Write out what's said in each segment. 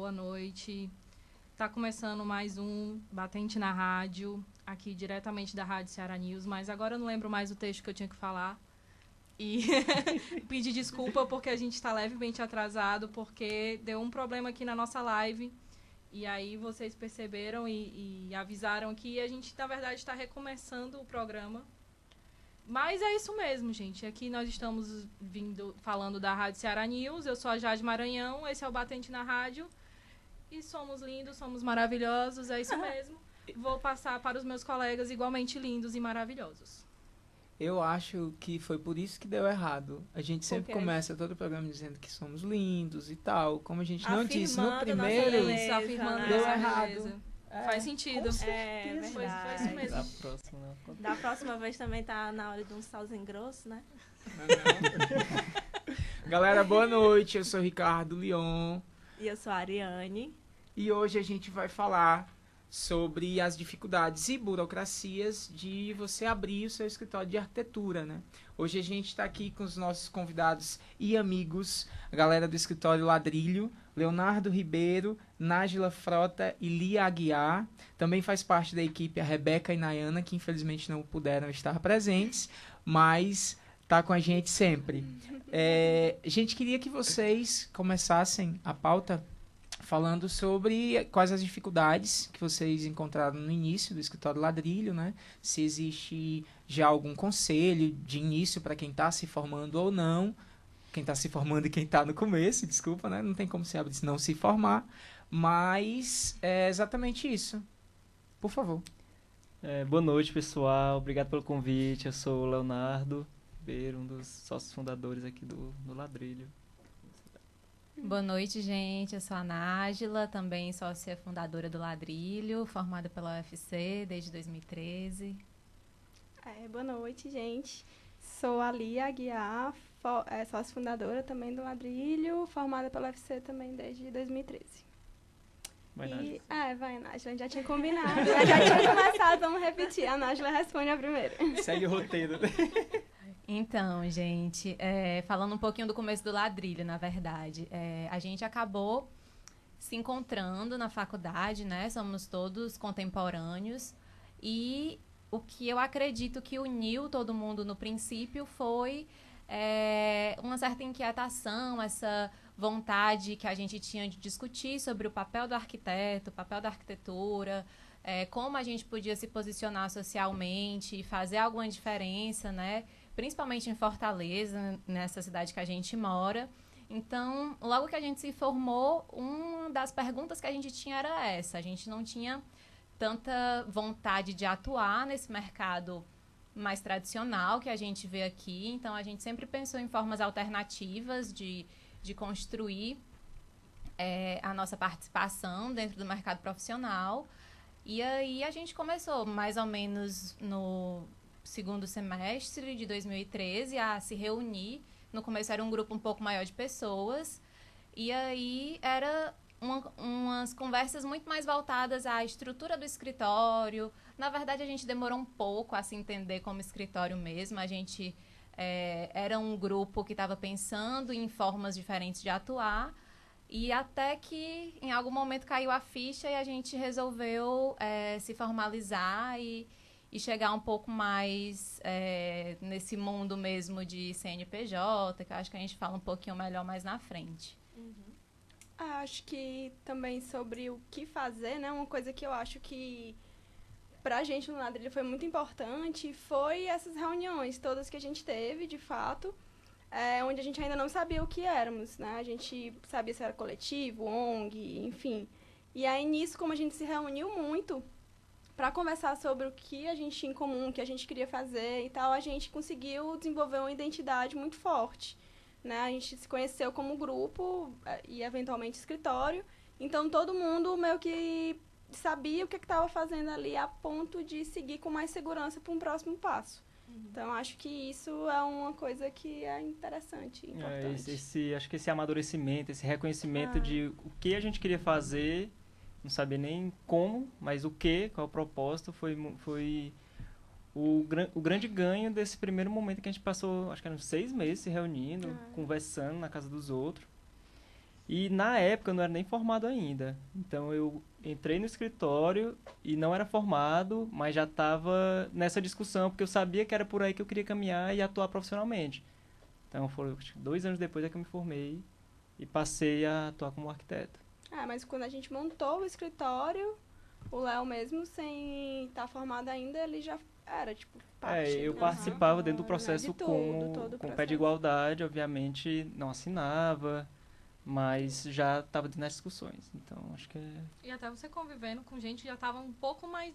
boa noite. Tá começando mais um Batente na Rádio, aqui diretamente da Rádio Ceará News, mas agora eu não lembro mais o texto que eu tinha que falar. E pedir desculpa porque a gente está levemente atrasado, porque deu um problema aqui na nossa live. E aí vocês perceberam e avisaram que a gente, na verdade, está recomeçando o programa. Mas é isso mesmo, gente. Aqui nós estamos falando da Rádio Ceará News. Eu sou a Jade Maranhão, esse é o Batente na Rádio. E somos lindos, somos maravilhosos, é isso mesmo. Vou passar para os meus colegas igualmente lindos e maravilhosos. Eu acho que foi por isso que deu errado. A gente sempre começa todo o programa dizendo que somos lindos e tal. Como a gente não disse no primeiro, beleza, afirmando deu nossa errado. beleza. Faz sentido. Foi isso mesmo. Da próxima vez também tá na hora de um salzinho grosso, né? Não. Galera, boa noite. Eu sou Ricardo Leon. E eu sou a Ariane. E hoje a gente vai falar sobre as dificuldades e burocracias de você abrir o seu escritório de arquitetura, né? Hoje a gente está aqui com os nossos convidados e amigos, a galera do escritório Ladrilho, Leonardo Ribeiro, Nájila Frota e Lia Aguiar. Também faz parte da equipe a Rebeca e Nayana, que infelizmente não puderam estar presentes, mas tá com a gente sempre. A gente queria que vocês começassem a pauta falando sobre quais as dificuldades que vocês encontraram no início do escritório Ladrilho, né? Se existe já algum conselho de início para quem está se formando ou não. Quem está se formando e quem está no começo, desculpa, né? Não tem como se abrir se não se formar. Mas é exatamente isso. Por favor. Boa noite, pessoal. Obrigado pelo convite. Eu sou o Leonardo Ribeiro, um dos sócios fundadores aqui do Ladrilho. Boa noite, gente. Eu sou a Nájila, também sócia fundadora do Ladrilho, formada pela UFC desde 2013. Boa noite, gente. Sou a Lia Aguiar, sócia fundadora também do Ladrilho, formada pela UFC também desde 2013. Vai, Nájila. Vai, Nájila. A gente já tinha combinado. Já tinha começado, vamos repetir. A Nájila responde a primeira. Segue o roteiro. Então, gente, falando um pouquinho do começo do Ladrilho, na verdade, a gente acabou se encontrando na faculdade, né? Somos todos contemporâneos e o que eu acredito que uniu todo mundo no princípio foi uma certa inquietação, essa vontade que a gente tinha de discutir sobre o papel do arquiteto, o papel da arquitetura, como a gente podia se posicionar socialmente e fazer alguma diferença, né? Principalmente em Fortaleza, nessa cidade que a gente mora. Então, logo que a gente se formou, uma das perguntas que a gente tinha era essa. A gente não tinha tanta vontade de atuar nesse mercado mais tradicional que a gente vê aqui. Então, a gente sempre pensou em formas alternativas de construir a nossa participação dentro do mercado profissional. E aí a gente começou, mais ou menos no segundo semestre de 2013, a se reunir. No começo era um grupo um pouco maior de pessoas. E aí era umas conversas muito mais voltadas à estrutura do escritório. Na verdade, a gente demorou um pouco a se entender como escritório mesmo. A gente era um grupo que estava pensando em formas diferentes de atuar. E até que, em algum momento, caiu a ficha e a gente resolveu se formalizar e chegar um pouco mais nesse mundo mesmo de CNPJ, que eu acho que a gente fala um pouquinho melhor mais na frente. Acho que também sobre o que fazer, né? Uma coisa que eu acho que pra gente no Ladrilho foi muito importante foi essas reuniões todas que a gente teve, de fato, onde a gente ainda não sabia o que éramos, né? A gente sabia se era coletivo, ONG, enfim. E aí, nisso, como a gente se reuniu muito para conversar sobre o que a gente tinha em comum, o que a gente queria fazer e tal, a gente conseguiu desenvolver uma identidade muito forte, né? A gente se conheceu como grupo e, eventualmente, escritório. Então, todo mundo meio que sabia o que estava fazendo ali a ponto de seguir com mais segurança para um próximo passo. Então, acho que isso é uma coisa que é interessante, importante. Acho que esse amadurecimento, esse reconhecimento de o que a gente queria fazer, não sabia nem como, mas o que, qual é o propósito, foi o grande ganho desse primeiro momento que a gente passou, acho que eram 6 meses se reunindo, conversando na casa dos outros. E na época eu não era nem formado ainda. Então eu entrei no escritório e não era formado, mas já estava nessa discussão, porque eu sabia que era por aí que eu queria caminhar e atuar profissionalmente. Então foi acho que 2 anos depois é que eu me formei e passei a atuar como arquiteto. Mas quando a gente montou o escritório, o Léo mesmo, sem estar formado ainda, ele já era, tipo, parte Eu do participava dentro do escritório, processo né? De tudo, todo o com o pé processo. de igualdade, obviamente não assinava, mas já estava nas discussões. Então acho que é... E até você convivendo com gente que já tava um pouco mais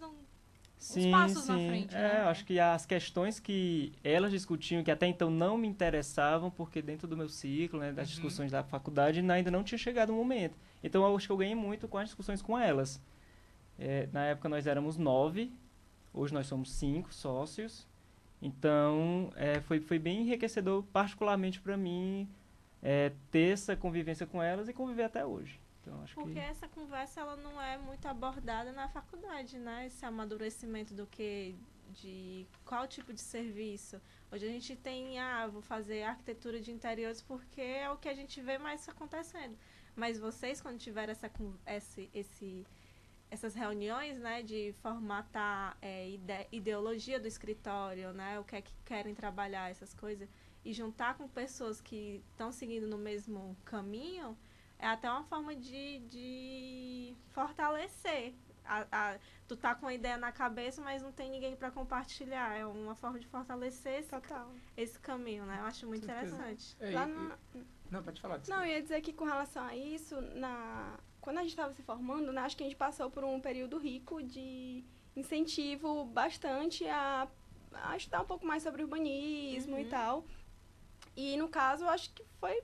Sim, passos na sim. frente, né? Eu acho que as questões que elas discutiam, que até então não me interessavam, porque dentro do meu ciclo, né, das discussões da faculdade, ainda não tinha chegado o momento. Então eu acho que eu ganhei muito com as discussões com elas. Na época nós éramos 9, hoje nós somos 5 sócios. Então foi bem enriquecedor, particularmente para mim, ter essa convivência com elas e conviver até hoje. Então, acho Porque essa conversa ela não é muito abordada na faculdade, né? Esse amadurecimento de qual tipo de serviço. Hoje a gente tem, vou fazer arquitetura de interiores porque é o que a gente vê mais acontecendo. Mas vocês, quando tiveram essas reuniões, né, de formatar ideologia do escritório, né, o que é que querem trabalhar, essas coisas, e juntar com pessoas que estão seguindo no mesmo caminho, é até uma forma de fortalecer. Tu tá com a ideia na cabeça, mas não tem ninguém para compartilhar. É uma forma de fortalecer esse caminho, né? Eu acho muito interessante. Não, pode falar. Não, eu ia dizer que com relação a isso, quando a gente estava se formando, né, acho que a gente passou por um período rico de incentivo bastante a estudar um pouco mais sobre urbanismo e tal. E, no caso, acho que foi,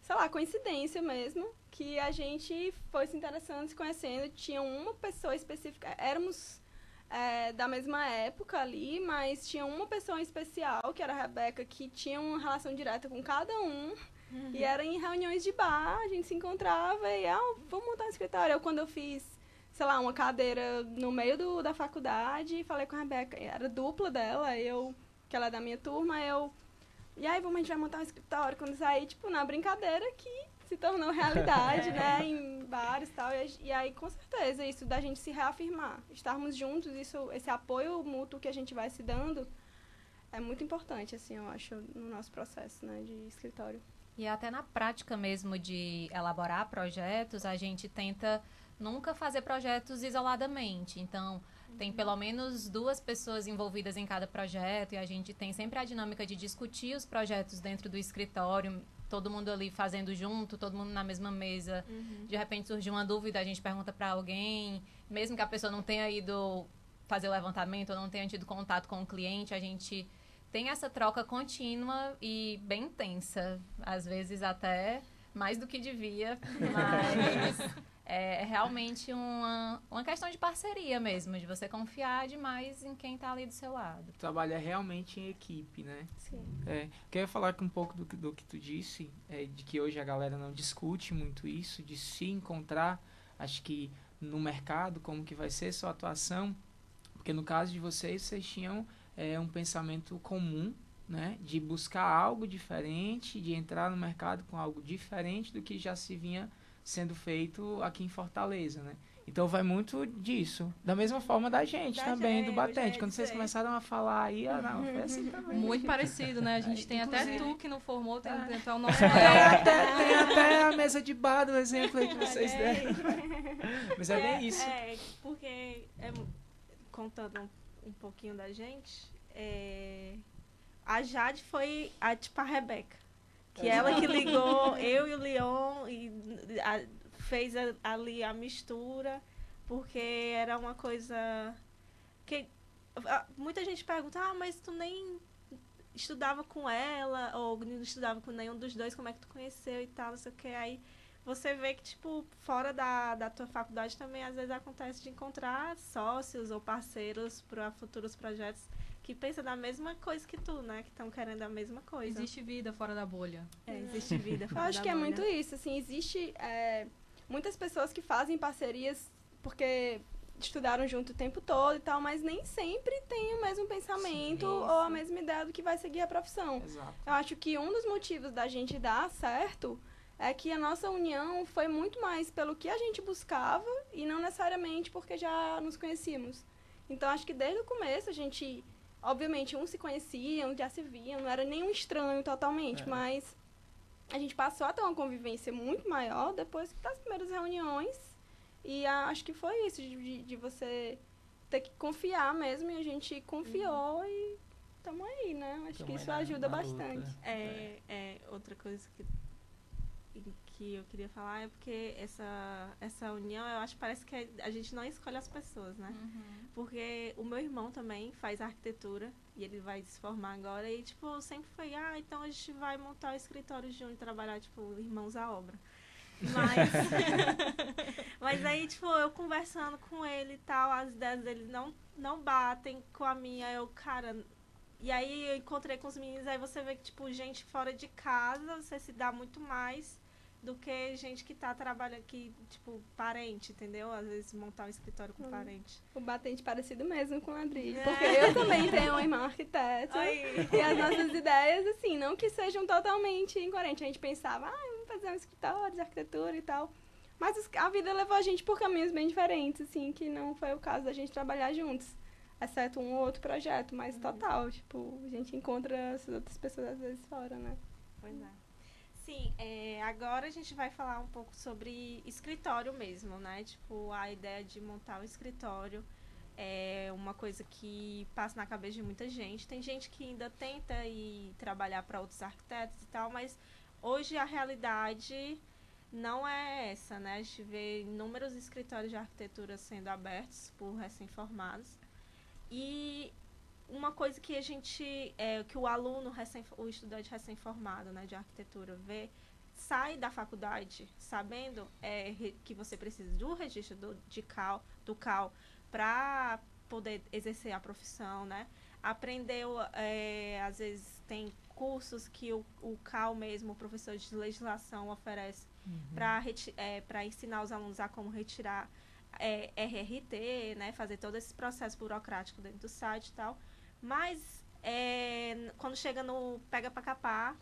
sei lá, coincidência mesmo, que a gente foi se interessando, se conhecendo. Tinha uma pessoa específica, éramos da mesma época ali, mas tinha uma pessoa em especial, que era a Rebeca, que tinha uma relação direta com cada um. E era em reuniões de bar, a gente se encontrava e, vamos montar um escritório. Quando eu fiz, sei lá, uma cadeira no meio da faculdade, falei com a Rebeca, era dupla dela, que ela é da minha turma, e aí, a gente vai montar um escritório. Quando saí, tipo, na brincadeira que se tornou realidade, né, em bares e tal. E aí, com certeza, isso da gente se reafirmar, estarmos juntos, esse apoio mútuo que a gente vai se dando, é muito importante, assim, eu acho, no nosso processo, né, de escritório. E até na prática mesmo de elaborar projetos, a gente tenta nunca fazer projetos isoladamente. Então, tem pelo menos 2 pessoas envolvidas em cada projeto e a gente tem sempre a dinâmica de discutir os projetos dentro do escritório, todo mundo ali fazendo junto, todo mundo na mesma mesa. De repente surge uma dúvida, a gente pergunta para alguém, mesmo que a pessoa não tenha ido fazer o levantamento ou não tenha tido contato com o cliente, a gente tem essa troca contínua e bem intensa, às vezes até mais do que devia, mas é realmente uma questão de parceria mesmo, de você confiar demais em quem está ali do seu lado. Trabalhar realmente em equipe, né? Sim. Quero falar aqui um pouco do que tu disse, de que hoje a galera não discute muito isso, de se encontrar, acho que no mercado, como que vai ser sua atuação, porque no caso de vocês tinham um pensamento comum, né, de buscar algo diferente, de entrar no mercado com algo diferente do que já se vinha sendo feito aqui em Fortaleza, né? Então vai muito disso. Da mesma forma da gente também, do Batente. Quando vocês começaram a falar aí, não, foi assim também. Muito parecido, né? A gente tem até tu que não formou, tem até o nosso tem até a mesa de bar do exemplo aí que vocês deram. Mas é bem isso. Porque, contando um pouquinho da gente, a Jade foi a Rebeca. Que ela que ligou eu e o Leon e fez ali a mistura, porque era uma coisa que muita gente pergunta, mas tu nem estudava com ela, ou não estudava com nenhum dos dois, como é que tu conheceu e tal, não sei o que. Aí você vê que, tipo, fora da tua faculdade também, às vezes acontece de encontrar sócios ou parceiros para futuros projetos que pensam da mesma coisa que tu, né? Que estão querendo a mesma coisa. Existe vida fora da bolha. Existe vida fora da bolha. Eu acho que é muito isso, assim, existe muitas pessoas que fazem parcerias porque estudaram junto o tempo todo e tal, mas nem sempre tem o mesmo pensamento ou a mesma ideia do que vai seguir a profissão. Exato. Eu acho que um dos motivos da gente dar certo é que a nossa união foi muito mais pelo que a gente buscava e não necessariamente porque já nos conhecíamos. Então, acho que desde o começo a gente, obviamente, uns se conheciam, já se viam, não era nenhum estranho totalmente, mas a gente passou a ter uma convivência muito maior depois das primeiras reuniões. E acho que foi isso, de você ter que confiar mesmo, e a gente confiou e estamos aí, né? Acho que isso ajuda bastante. Outra coisa que eu queria falar é porque essa união, eu acho que parece que a gente não escolhe as pessoas, né? Porque o meu irmão também faz arquitetura e ele vai se formar agora e, tipo, sempre foi, então a gente vai montar o escritório junto e trabalhar, tipo, irmãos à obra. Mas aí, tipo, eu conversando com ele e tal, as ideias dele não batem com a minha, cara... E aí eu encontrei com os meninos, aí você vê que, tipo, gente fora de casa, você se dá muito mais do que gente que tá trabalhando aqui, tipo, parente, entendeu? Às vezes montar um escritório com parente. O batente parecido mesmo com a Adri, porque eu também tenho uma irmã arquiteta. E as nossas ideias, assim, não que sejam totalmente incoerentes. A gente pensava, vamos fazer um escritório de arquitetura e tal. Mas a vida levou a gente por caminhos bem diferentes, assim, que não foi o caso da gente trabalhar juntos. Exceto um ou outro projeto, mas total, tipo, a gente encontra essas outras pessoas às vezes fora, né? Pois é. Sim, agora a gente vai falar um pouco sobre escritório mesmo, né? Tipo, a ideia de montar um escritório é uma coisa que passa na cabeça de muita gente. Tem gente que ainda tenta ir trabalhar para outros arquitetos e tal, mas hoje a realidade não é essa, né? A gente vê inúmeros escritórios de arquitetura sendo abertos por recém-formados. E uma coisa que a gente, que o aluno, o estudante recém-formado, né, de arquitetura vê, sai da faculdade sabendo que você precisa do registro do CAL para poder exercer a profissão, né? Aprendeu, às vezes tem cursos que o CAL mesmo, o professor de legislação, oferece para ensinar os alunos a como retirar RRT, né, fazer todo esse processo burocrático dentro do site e tal. Mas quando chega no pega para capar,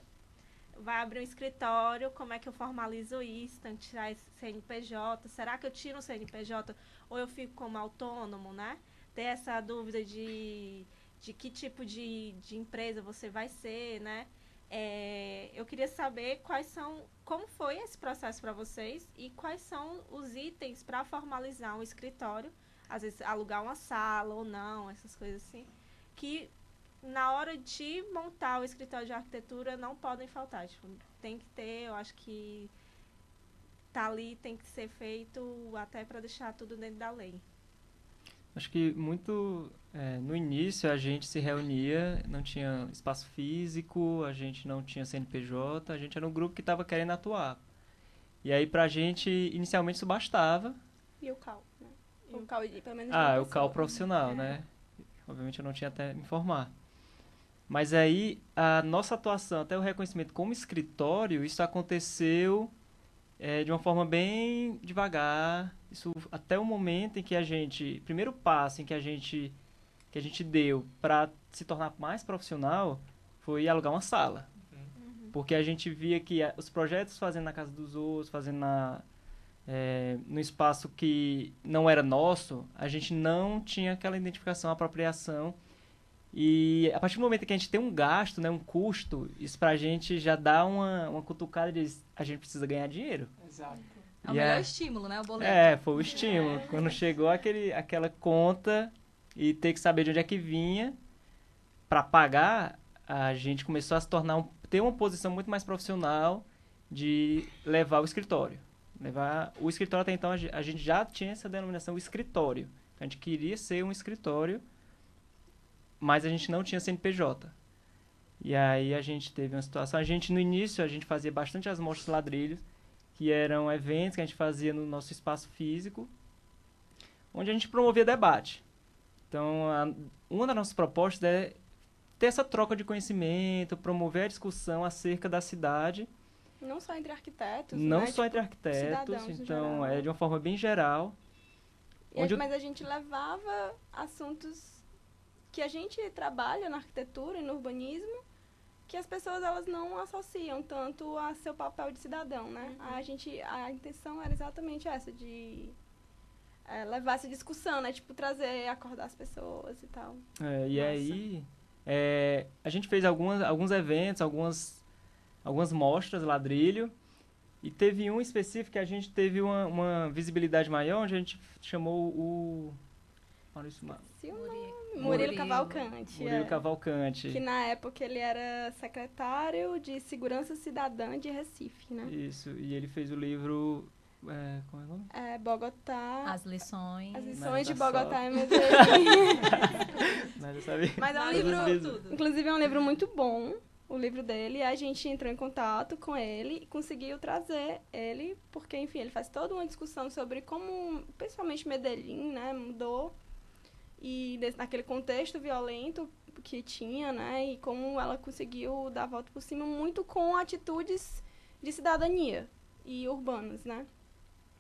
vai abrir um escritório, como é que eu formalizo isso? Tenho que tirar esse CNPJ, será que eu tiro o CNPJ ou eu fico como autônomo, né? Ter essa dúvida de que tipo de empresa você vai ser, né? Eu queria saber como foi esse processo para vocês e quais são os itens para formalizar um escritório, às vezes alugar uma sala ou não, essas coisas assim, que na hora de montar o escritório de arquitetura não podem faltar. Tipo, tem que ter, eu acho que tá ali, tem que ser feito até para deixar tudo dentro da lei. Acho que muito no início a gente se reunia, não tinha espaço físico, a gente não tinha CNPJ, a gente era um grupo que estava querendo atuar. E aí pra gente, inicialmente isso bastava. E o CAL, né? O CAL, pelo menos o CAL profissional, né? Obviamente eu não tinha até me informar. Mas aí a nossa atuação, até o reconhecimento como escritório, isso aconteceu de uma forma bem devagar. Isso até o momento em que primeiro passo em que a gente deu para se tornar mais profissional foi alugar uma sala. Porque a gente via que os projetos fazendo na casa dos outros, fazendo no espaço que não era nosso, a gente não tinha aquela identificação, apropriação. E a partir do momento que a gente tem um gasto, né, um custo, isso pra gente já dá uma cutucada de a gente precisa ganhar dinheiro. Exato. É o melhor estímulo, né? O boleto. Foi o estímulo. Quando chegou aquela conta e ter que saber de onde é que vinha para pagar, a gente começou a se ter uma posição muito mais profissional de levar o escritório. O escritório até então, a gente já tinha essa denominação, o escritório. A gente queria ser um escritório, mas a gente não tinha CNPJ. E aí a gente teve uma situação... no início, a gente fazia bastante as mostras ladrilhos, que eram eventos que a gente fazia no nosso espaço físico, onde a gente promovia debate. Então, uma das nossas propostas é ter essa troca de conhecimento, promover a discussão acerca da cidade. Não só entre arquitetos, Não né? só entre arquitetos, então é de uma forma bem geral. Mas a gente levava assuntos que a gente trabalha na arquitetura e no urbanismo que as pessoas elas não associam tanto a seu papel de cidadão, né? A intenção era exatamente essa, de levar essa discussão, né? Tipo, acordar as pessoas e tal. E aí, a gente fez alguns eventos, algumas mostras, ladrilho, e teve um específico que a gente teve uma visibilidade maior, onde a gente chamou o... Murilo Cavalcante. Murilo Cavalcante. Que na época ele era secretário de Segurança Cidadã de Recife, né? Isso, e ele fez o livro... como é o nome? Bogotá. As lições. As lições de Bogotá e Mas eu sabia. Mas é um livro... Inclusive é um livro muito bom, o livro dele. E a gente entrou em contato com ele e conseguiu trazer ele, porque, enfim, ele faz toda uma discussão sobre como, principalmente Medellín, né, mudou. E naquele contexto violento que tinha, né, e como ela conseguiu dar a volta por cima muito com atitudes de cidadania e urbanas, né.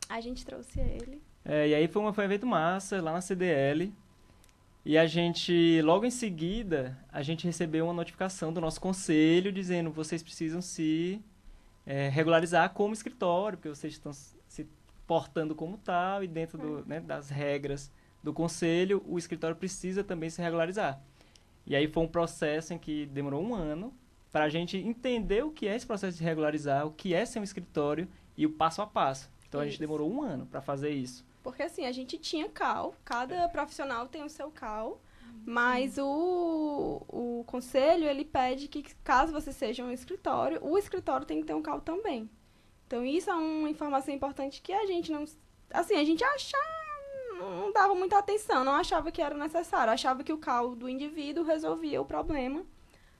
A gente trouxe ele. E aí foi um evento massa, lá na CDL, e a gente, logo em seguida, a gente recebeu uma notificação do nosso conselho dizendo: vocês precisam se regularizar como escritório, porque vocês estão se portando como tal, e dentro das regras do conselho, o escritório precisa também se regularizar. E aí foi um processo em que demorou 1 ano para a gente entender o que é esse processo de regularizar, o que é ser um escritório e o passo a passo. Então, a gente demorou 1 ano para fazer isso. Porque, assim, a gente tinha CAL, cada profissional tem o seu CAL, mas o conselho, ele pede que, caso você seja um escritório, o escritório tem que ter um CAL também. Então, isso é uma informação importante que a gente não... Assim, a gente não dava muita atenção, não achava que era necessário. Achava que o CAL do indivíduo resolvia o problema.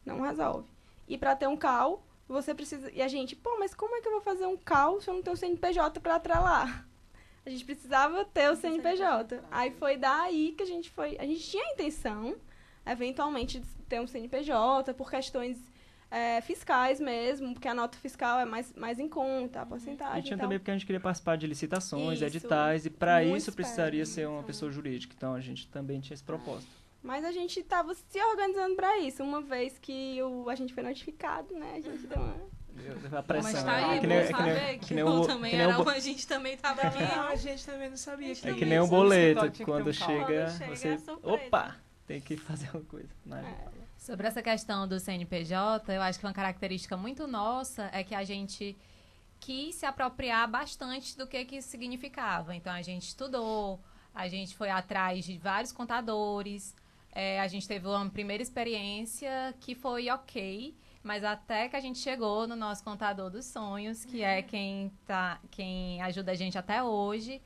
Não resolve. E para ter um CAL, você precisa... E a gente, mas como é que eu vou fazer um CAL se eu não tenho o CNPJ para atrelar? A gente precisava ter o CNPJ. Aí foi daí que a gente foi... A gente tinha a intenção, eventualmente, de ter um CNPJ por questões fiscais mesmo, porque a nota fiscal é mais em conta, a porcentagem. E tinha também porque a gente queria participar de licitações, Isso, editais, e para muito isso precisaria esperto, ser uma pessoa jurídica. Então, a gente também tinha esse propósito. Mas a gente estava se organizando para isso. Uma vez que a gente foi notificado, né? A gente deu uma... A pressão, mas tá aí, bom saber que eu também era a gente também estava aqui. A gente também não sabia. É que nem um boleto, quando chega, você... Opa! Tem que fazer uma coisa. Sobre essa questão do CNPJ, eu acho que uma característica muito nossa é que a gente quis se apropriar bastante do que isso significava. Então, a gente estudou, a gente foi atrás de vários contadores, a gente teve uma primeira experiência que foi ok, mas até que a gente chegou no nosso contador dos sonhos, que é quem ajuda a gente até hoje,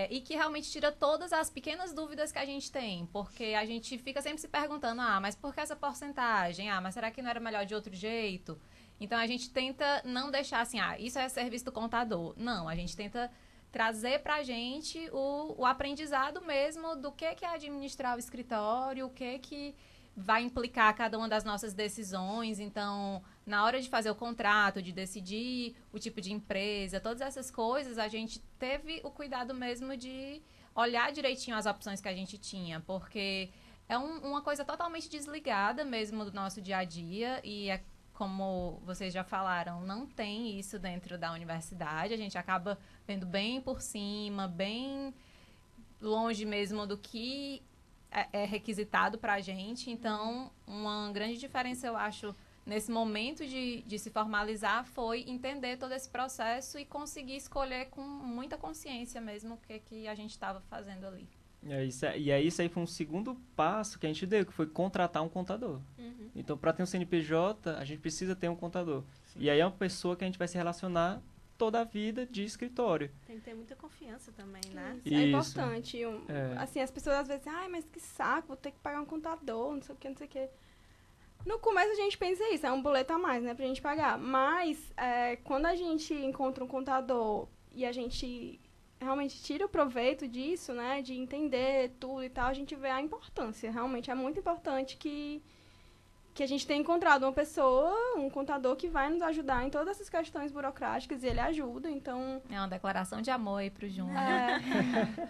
e que realmente tira todas as pequenas dúvidas que a gente tem, porque a gente fica sempre se perguntando, mas por que essa porcentagem? Mas será que não era melhor de outro jeito? Então, a gente tenta não deixar assim, isso é serviço do contador. Não, a gente tenta trazer pra gente o aprendizado mesmo do que é administrar o escritório, o que vai implicar cada uma das nossas decisões. Então, na hora de fazer o contrato, de decidir o tipo de empresa, todas essas coisas, a gente teve o cuidado mesmo de olhar direitinho as opções que a gente tinha, porque é uma coisa totalmente desligada mesmo do nosso dia a dia e como vocês já falaram, não tem isso dentro da universidade, a gente acaba vendo bem por cima, bem longe mesmo do que é requisitado para a gente. Então, uma grande diferença, eu acho, nesse momento de se formalizar, foi entender todo esse processo e conseguir escolher com muita consciência mesmo o que a gente estava fazendo ali. E aí isso aí foi um segundo passo que a gente deu, que foi contratar um contador. Então, para ter um CNPJ, a gente precisa ter um contador. Sim. E aí é uma pessoa que a gente vai se relacionar toda a vida de escritório. Tem que ter muita confiança também, né? Isso. É importante. Assim, as pessoas às vezes, mas que saco, vou ter que pagar um contador, não sei o que, não sei o que. No começo a gente pensa isso, é um boleto a mais, né, pra gente pagar. Mas, quando a gente encontra um contador e a gente realmente tira o proveito disso, né, de entender tudo e tal, a gente vê a importância. Realmente é muito importante que que a gente tem encontrado uma pessoa, um contador que vai nos ajudar em todas essas questões burocráticas e ele ajuda, então... É uma declaração de amor aí pro Júnior.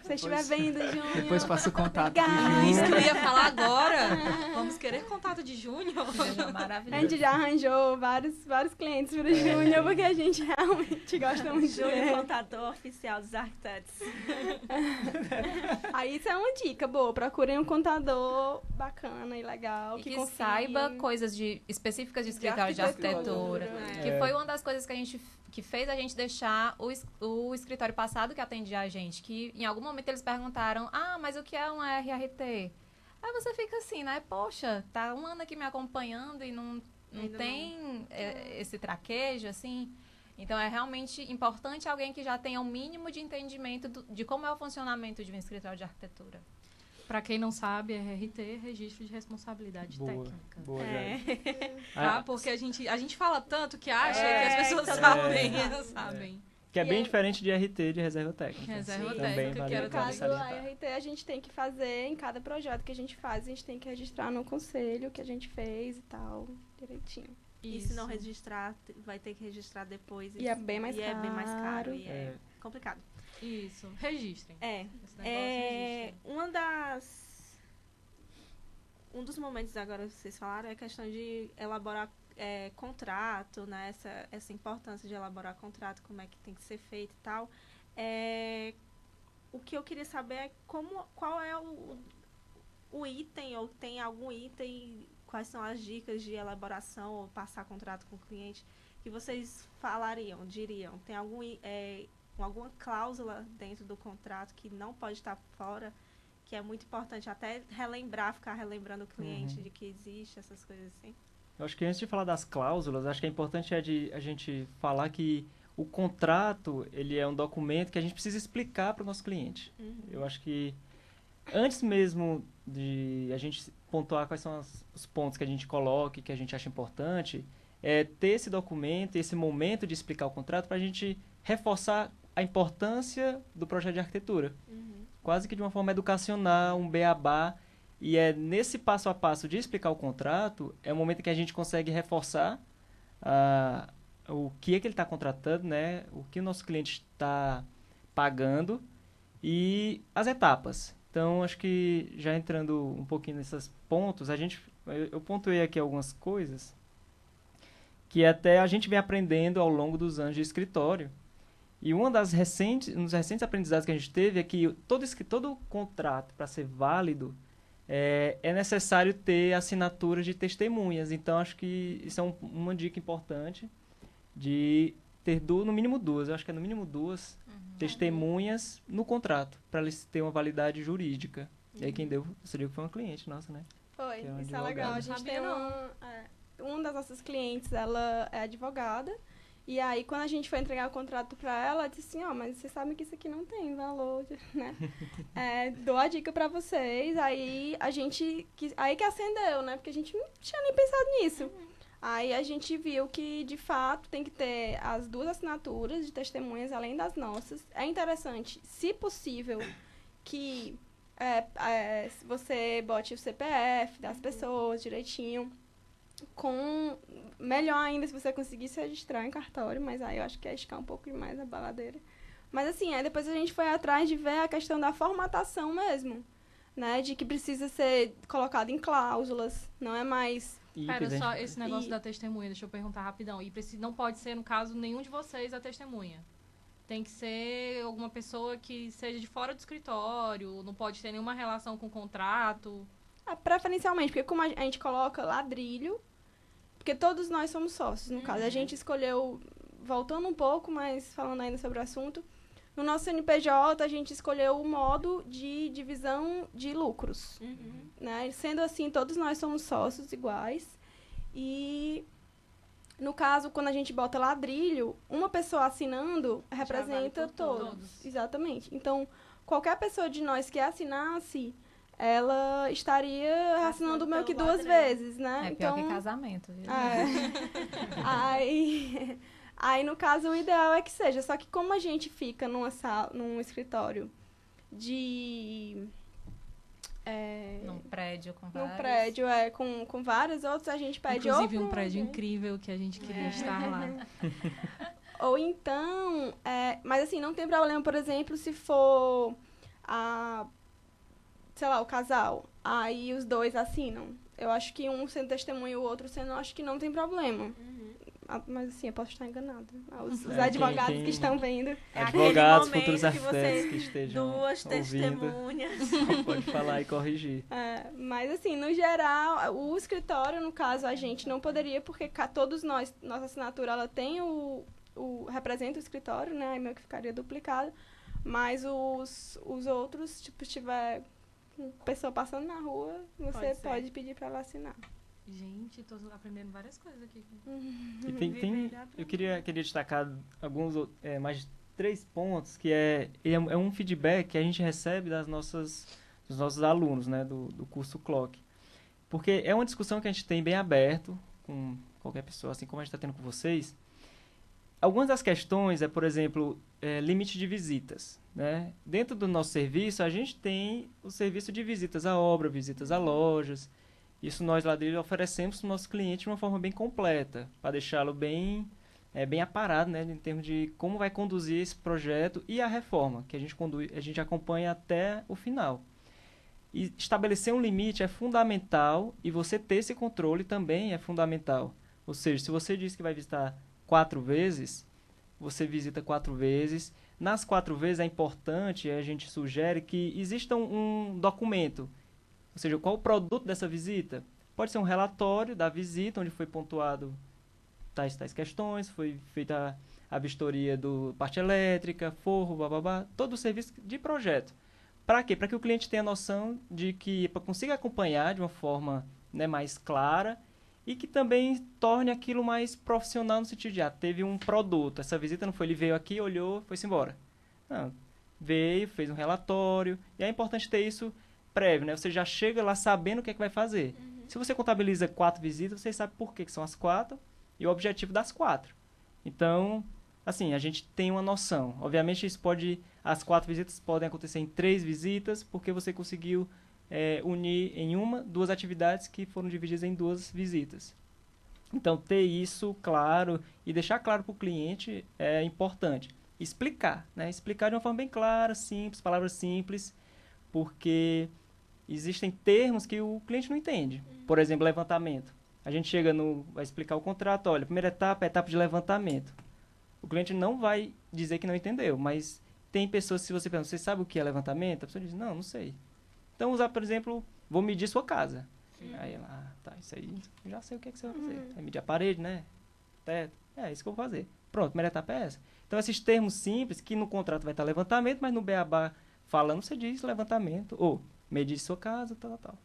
Se você estiver vendo, Júnior... Depois passa o contato do Obrigada. Isso que Júnior. eu ia falar agora. Vamos querer contato de Júnior? Seja A maravilhoso. gente já arranjou vários clientes pro Júnior, porque a gente realmente gosta muito Júnior, dele. contador oficial dos arquitetos. Aí isso é uma dica boa, procurem um contador bacana e legal, E que que confie. saiba coisas específicas de escritório de arquitetura. É. Que foi uma das coisas que fez a gente deixar o escritório passado que atendia a gente. Que em algum momento eles perguntaram, mas o que é um RRT? Aí você fica assim, né? Poxa, tá um ano aqui me acompanhando e não Ainda tem esse traquejo, assim. Então é realmente importante alguém que já tenha o mínimo de entendimento de como é o funcionamento de um escritório de arquitetura. Para quem não sabe, RRT, Registro de Responsabilidade Boa, Técnica. boa, É. Jade. Tá? Porque a gente fala tanto que acha que as pessoas todo sabem, mundo não sabem. Que é E bem aí- diferente de RT, de reserva técnica. Reserva Sim. técnica, Também que vale era No a pena caso, salientar. a RT a gente tem que fazer, em cada projeto que a gente faz, a gente tem que registrar no conselho que a gente fez e tal, direitinho. E se não registrar, vai ter que registrar depois. E é bem mais E é bem mais caro. caro. E é complicado. Isso. Registrem. É. Esse negócio, registrem. Um dos momentos agora que vocês falaram é a questão de elaborar contrato, né? Essa importância de elaborar contrato, como é que tem que ser feito e tal. O que eu queria saber é qual é o item, ou tem algum item, quais são as dicas de elaboração ou passar contrato com o cliente que vocês diriam. Tem alguma cláusula dentro do contrato que não pode estar fora, que é muito importante até ficar relembrando o cliente de que existe essas coisas assim. Eu acho que antes de falar das cláusulas, acho que é importante a gente falar que o contrato, ele é um documento que a gente precisa explicar para o nosso cliente. Eu acho que antes mesmo de a gente pontuar quais são os pontos que a gente coloca e que a gente acha importante, é ter esse documento, esse momento de explicar o contrato para a gente reforçar a importância do projeto de arquitetura. Quase que de uma forma educacional, um beabá. E é nesse passo a passo de explicar o contrato, é o momento que a gente consegue reforçar o que é que ele está contratando, né? O que o nosso cliente está pagando e as etapas. Então, acho que já entrando um pouquinho nesses pontos, eu pontuei aqui algumas coisas que até a gente vem aprendendo ao longo dos anos de escritório. E um dos recentes aprendizados que a gente teve é que todo contrato, para ser válido, é necessário ter assinatura de testemunhas. Então, acho que isso é uma dica importante de ter no mínimo duas. Eu acho que é no mínimo duas testemunhas no contrato, para eles terem uma validade jurídica. E aí quem deu, você digo que foi uma cliente nossa, né? Foi, Que é um isso é advogado. legal. A gente tem uma das nossas clientes, ela é advogada. E aí, quando a gente foi entregar o contrato pra ela, ela disse assim, mas vocês sabem que isso aqui não tem valor, né? Dou a dica pra vocês. Aí aí que acendeu, né? Porque a gente não tinha nem pensado nisso. Aí a gente viu que, de fato, tem que ter as duas assinaturas de testemunhas, além das nossas. É interessante, se possível, que você bote o CPF das pessoas direitinho. Melhor ainda se você conseguir se registrar em cartório, mas aí eu acho que é esticar um pouco demais a baladeira. Mas assim, aí depois a gente foi atrás de ver a questão da formatação mesmo, né? De que precisa ser colocado em cláusulas, não é mais... Pera, só esse negócio da testemunha, deixa eu perguntar rapidão. E não pode ser, no caso, nenhum de vocês a testemunha. Tem que ser alguma pessoa que seja de fora do escritório, não pode ter nenhuma relação com o contrato. Preferencialmente, porque como a gente coloca ladrilho, porque todos nós somos sócios, no caso. A gente escolheu, voltando um pouco, mas falando ainda sobre o assunto, no nosso CNPJ a gente escolheu o modo de divisão de lucros. Né? Sendo assim, todos nós somos sócios iguais. E, no caso, quando a gente bota ladrilho, uma pessoa assinando representa vale por todos. Exatamente. Então, qualquer pessoa de nós que assinasse, ela estaria assinando meio que pelo duas ladrilho. vezes, né? É pior que casamento, viu? Aí, no caso, o ideal é que seja. Só que como a gente fica num escritório de Num prédio com no vários. prédio, com vários outros, a gente pede Inclusive ou um pro prédio alguém. incrível que a gente queria estar lá. Ou então, mas assim, não tem problema, por exemplo, se for sei lá, o casal, aí os dois assinam. Eu acho que um sendo testemunha e o outro sendo, acho que não tem problema. Mas assim, eu posso estar enganada. Os advogados que estão vendo. É Advogados, aquele futuros momento que arquitetos você- que estejam Duas ouvindo, testemunhas. pode falar e corrigir. Mas assim, no geral, o escritório, no caso, a gente não poderia, porque todos nós, nossa assinatura, ela tem representa o escritório, né? Aí meio que ficaria duplicado. Mas os outros, tipo, se tiver pessoa passando na rua, você Pode ser. pode pedir para ela assinar. Gente, tô aprendendo várias coisas aqui. E eu queria destacar mais 3 pontos, que é um feedback que a gente recebe dos nossos alunos, né, do curso CLOC. Porque é uma discussão que a gente tem bem aberto com qualquer pessoa, assim como a gente está tendo com vocês. Algumas das questões por exemplo, limite de visitas, né? Dentro do nosso serviço, a gente tem o serviço de visitas à obra, visitas a lojas. Isso nós, Ladrilho, oferecemos para o nosso cliente de uma forma bem completa, para deixá-lo bem aparado, né, em termos de como vai conduzir esse projeto e a reforma, que a gente acompanha até o final. E estabelecer um limite é fundamental e você ter esse controle também é fundamental. Ou seja, se você diz que vai visitar 4 vezes, você visita 4 vezes. Nas 4 vezes é importante, a gente sugere que exista um documento. Ou seja, qual o produto dessa visita? Pode ser um relatório da visita, onde foi pontuado tais questões, foi feita a vistoria do parte elétrica, forro, bababá, todo o serviço de projeto. Para quê? Para que o cliente tenha noção de que consiga acompanhar de uma forma, né, mais clara e que também torne aquilo mais profissional no sentido de, teve um produto, essa visita não foi, ele veio aqui, olhou, foi-se embora. Não, veio, fez um relatório, e é importante ter isso prévio, né? Você já chega lá sabendo o que é que vai fazer. Se você contabiliza 4 visitas, você sabe por que são as 4 e o objetivo das 4. Então, assim, a gente tem uma noção. Obviamente, as 4 visitas podem acontecer em 3 visitas, porque você conseguiu unir em 2 atividades que foram divididas em 2 visitas. Então, ter isso claro e deixar claro para o cliente é importante. Explicar, né? Explicar de uma forma bem clara, simples, palavras simples, porque existem termos que o cliente não entende. Por exemplo, levantamento. A gente vai explicar o contrato, olha, a primeira etapa é a etapa de levantamento. O cliente não vai dizer que não entendeu, mas tem pessoas, se você pergunta, você sabe o que é levantamento? A pessoa diz, não sei. Então, usar, por exemplo, vou medir sua casa. Aí ela, isso aí, eu já sei o que você vai fazer. É medir a parede, né? Teto. É isso que eu vou fazer. Pronto, a primeira etapa é essa. Então, esses termos simples, que no contrato vai estar levantamento, mas no beabá falando, você diz levantamento, ou medir sua casa, tal.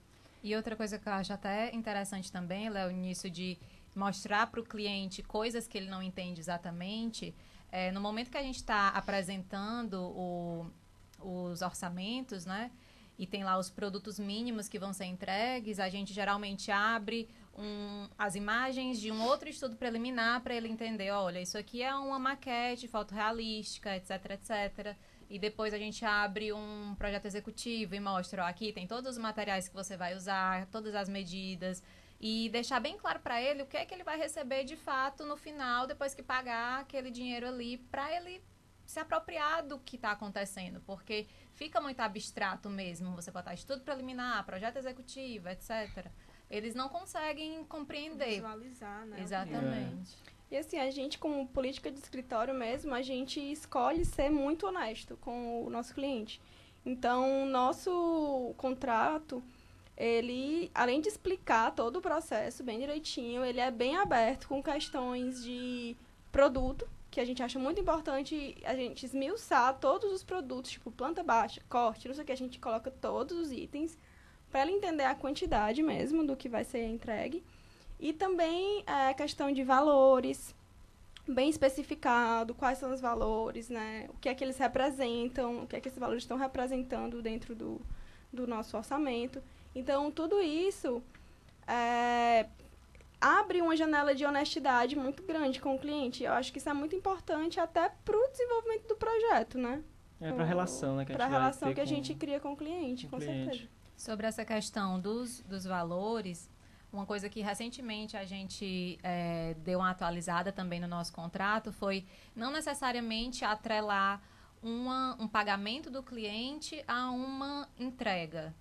E outra coisa que eu acho até interessante também, Léo, nisso de mostrar para o cliente coisas que ele não entende exatamente, no momento que a gente está apresentando os orçamentos, né, e tem lá os produtos mínimos que vão ser entregues, a gente geralmente abre as imagens de um outro estudo preliminar para ele entender, olha, isso aqui é uma maquete fotorrealística, etc, etc. E depois a gente abre um projeto executivo e mostra, aqui tem todos os materiais que você vai usar, todas as medidas, e deixar bem claro para ele o que é que ele vai receber de fato no final, depois que pagar aquele dinheiro ali, para ele se apropriar do que está acontecendo, porque fica muito abstrato mesmo, você botar estudo preliminar, projeto executivo, etc. Eles não conseguem compreender. Visualizar, né? Exatamente. E assim, a gente, como política de escritório mesmo, a gente escolhe ser muito honesto com o nosso cliente. Então, nosso contrato, ele, além de explicar todo o processo bem direitinho, ele é bem aberto com questões de produto, que a gente acha muito importante a gente esmiuçar todos os produtos, tipo planta baixa, corte, não sei o que, a gente coloca todos os itens para ela entender a quantidade mesmo do que vai ser entregue. E também a questão de valores, bem especificado, quais são os valores, né? O que é que eles representam, o que é que esses valores estão representando dentro do nosso orçamento. Então, tudo isso abre uma janela de honestidade muito grande com o cliente. Eu acho que isso é muito importante até para o desenvolvimento do projeto, né? Para a relação, né? Para a relação que a gente cria com o cliente, com certeza. Sobre essa questão dos valores, uma coisa que recentemente a gente deu uma atualizada também no nosso contrato foi não necessariamente atrelar um pagamento do cliente a uma entrega.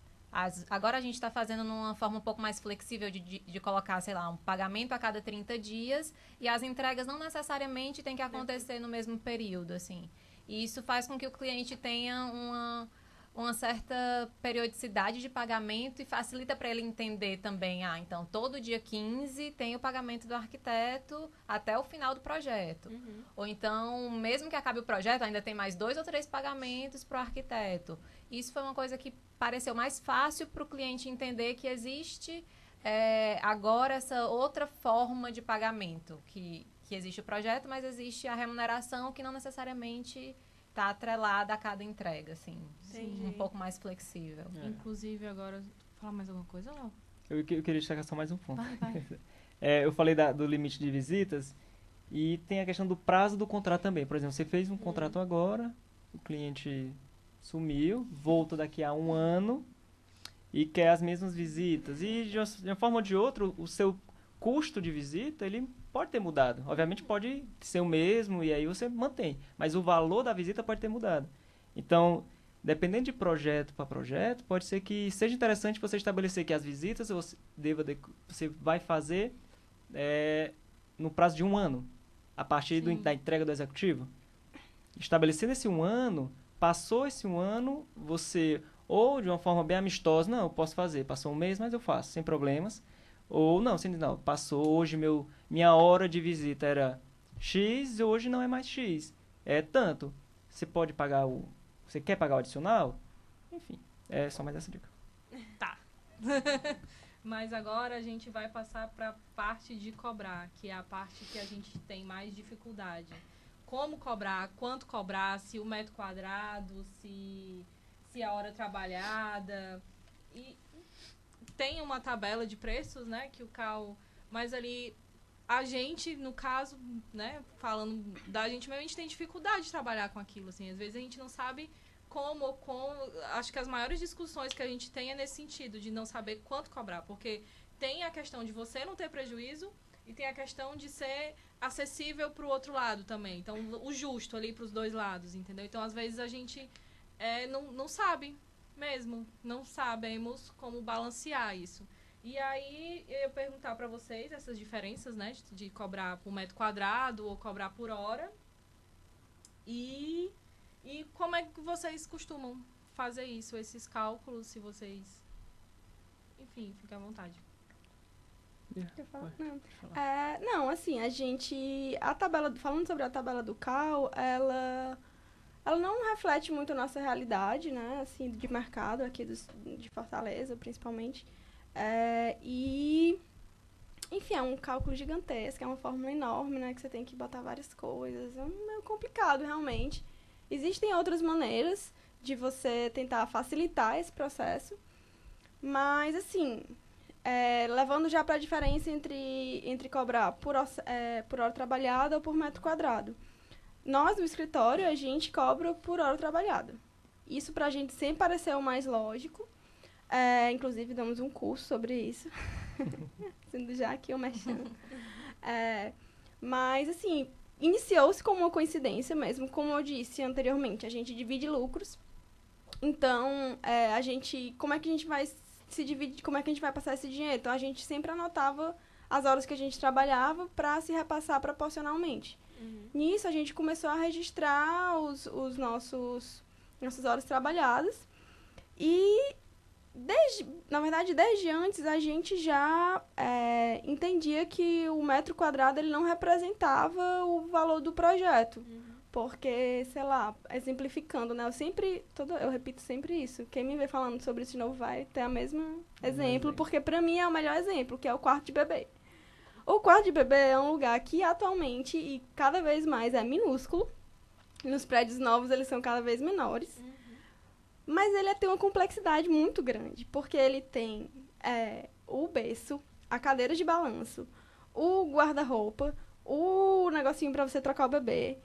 Agora a gente está fazendo numa forma um pouco mais flexível de colocar, sei lá, um pagamento a cada 30 dias e as entregas não necessariamente têm que acontecer no mesmo período, assim. E isso faz com que o cliente tenha uma certa periodicidade de pagamento e facilita para ele entender também, então todo dia 15 tem o pagamento do arquiteto até o final do projeto. Ou então, mesmo que acabe o projeto, ainda tem mais 2 ou 3 pagamentos para o arquiteto. Isso foi uma coisa que pareceu mais fácil para o cliente entender que existe agora essa outra forma de pagamento, que existe o projeto, mas existe a remuneração que não necessariamente está atrelada a cada entrega, assim. Entendi. Um pouco mais flexível. Inclusive, agora... Falar mais alguma coisa, não? Eu queria destacar só mais um ponto. Vai. Eu falei do limite de visitas e tem a questão do prazo do contrato também. Por exemplo, você fez um contrato agora, o cliente sumiu, volta daqui a 1 ano e quer as mesmas visitas. E de uma forma ou de outra, o seu custo de visita, ele pode ter mudado. Obviamente pode ser o mesmo e aí você mantém. Mas o valor da visita pode ter mudado. Então, dependendo de projeto para projeto, pode ser que seja interessante você estabelecer que as visitas você vai fazer no prazo de 1 ano, a partir da entrega do executivo. Estabelecendo esse 1 ano, passou esse 1 ano, você, ou de uma forma bem amistosa, não, eu posso fazer, passou 1 mês, mas eu faço, sem problemas. Ou não, passou hoje, minha hora de visita era X e hoje não é mais X. É tanto. Você pode pagar Você quer pagar o adicional? Enfim, é só mais essa dica. Tá. Mas agora a gente vai passar para a parte de cobrar, que é a parte que a gente tem mais dificuldade. Como cobrar, quanto cobrar, se o metro quadrado, se a hora trabalhada. E tem uma tabela de preços, né, que o Cal... Mas ali, a gente, no caso, né, falando da gente mesmo, a gente tem dificuldade de trabalhar com aquilo, assim. Às vezes a gente não sabe como ou como... Acho que as maiores discussões que a gente tem é nesse sentido, de não saber quanto cobrar. Porque tem a questão de você não ter prejuízo e tem a questão de ser acessível para o outro lado também. Então, o justo ali para os 2 lados, entendeu? Então, às vezes, a gente não sabe mesmo. Não sabemos como balancear isso. E aí, eu ia perguntar para vocês essas diferenças, né? De cobrar por metro quadrado ou cobrar por hora. E como é que vocês costumam fazer isso, esses cálculos, se vocês... Enfim, fica à vontade. Quer falar? Não. Não, assim, falando sobre a tabela do Cal, ela não reflete muito a nossa realidade, né, assim, de mercado aqui de Fortaleza, principalmente. Enfim, é um cálculo gigantesco, é uma fórmula enorme, né, que você tem que botar várias coisas, é meio complicado, realmente. Existem outras maneiras de você tentar facilitar esse processo, mas, assim, levando já para a diferença entre cobrar por hora trabalhada ou por metro quadrado. Nós, no escritório, a gente cobra por hora trabalhada. Isso pra gente sempre pareceu mais lógico. Inclusive, damos um curso sobre isso. Sendo já aqui eu mexendo. Mas, assim, iniciou-se como uma coincidência mesmo. Como eu disse anteriormente, a gente divide lucros. Então, como é que a gente vai se dividir, como é que a gente vai passar esse dinheiro? Então, a gente sempre anotava as horas que a gente trabalhava para se repassar proporcionalmente. Nisso, a gente começou a registrar nossas horas trabalhadas. E, desde antes, a gente já entendia que o metro quadrado ele não representava o valor do projeto. Porque, sei lá, exemplificando, né? Eu repito sempre isso. Quem me vê falando sobre isso de novo vai ter o mesmo exemplo, porque para mim é o melhor exemplo, que é o quarto de bebê. O quarto de bebê é um lugar que atualmente e cada vez mais é minúsculo. Nos prédios novos eles são cada vez menores. Mas ele tem uma complexidade muito grande, porque ele tem o berço, a cadeira de balanço, o guarda-roupa, o negocinho para você trocar o bebê.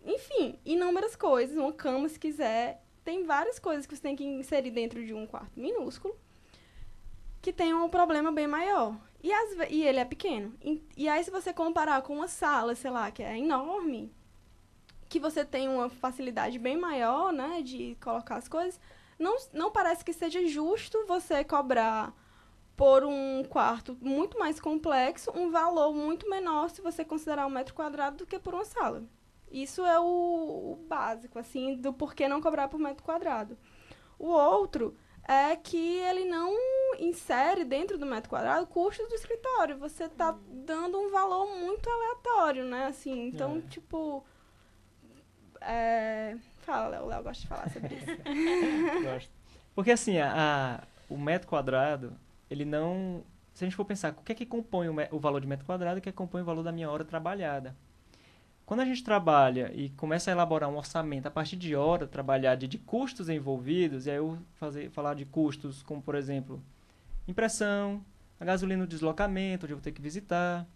Enfim, inúmeras coisas, uma cama se quiser. Tem várias coisas que você tem que inserir dentro de um quarto minúsculo. que tem um problema bem maior. E ele é pequeno. E aí, se você comparar com uma sala, sei lá, que é enorme, que você tem uma facilidade bem maior, né, de colocar as coisas, não parece que seja justo você cobrar por um quarto muito mais complexo um valor muito menor se você considerar um metro quadrado do que por uma sala. Isso é o básico, assim, do porquê não cobrar por metro quadrado. O outro é que ele não insere dentro do metro quadrado custos do escritório. Você está dando um valor muito aleatório, né? Assim, então, tipo... Fala, Léo. O Léo gosta de falar sobre isso. Gosto. Porque, assim, o metro quadrado, ele não... Se a gente for pensar, o que é que compõe o valor de metro quadrado e o que é que compõe o valor da minha hora trabalhada? Quando a gente trabalha e começa a elaborar um orçamento a partir de hora, trabalhar de custos envolvidos, e aí eu falar de custos como, por exemplo, impressão, a gasolina no deslocamento, onde eu vou ter que visitar.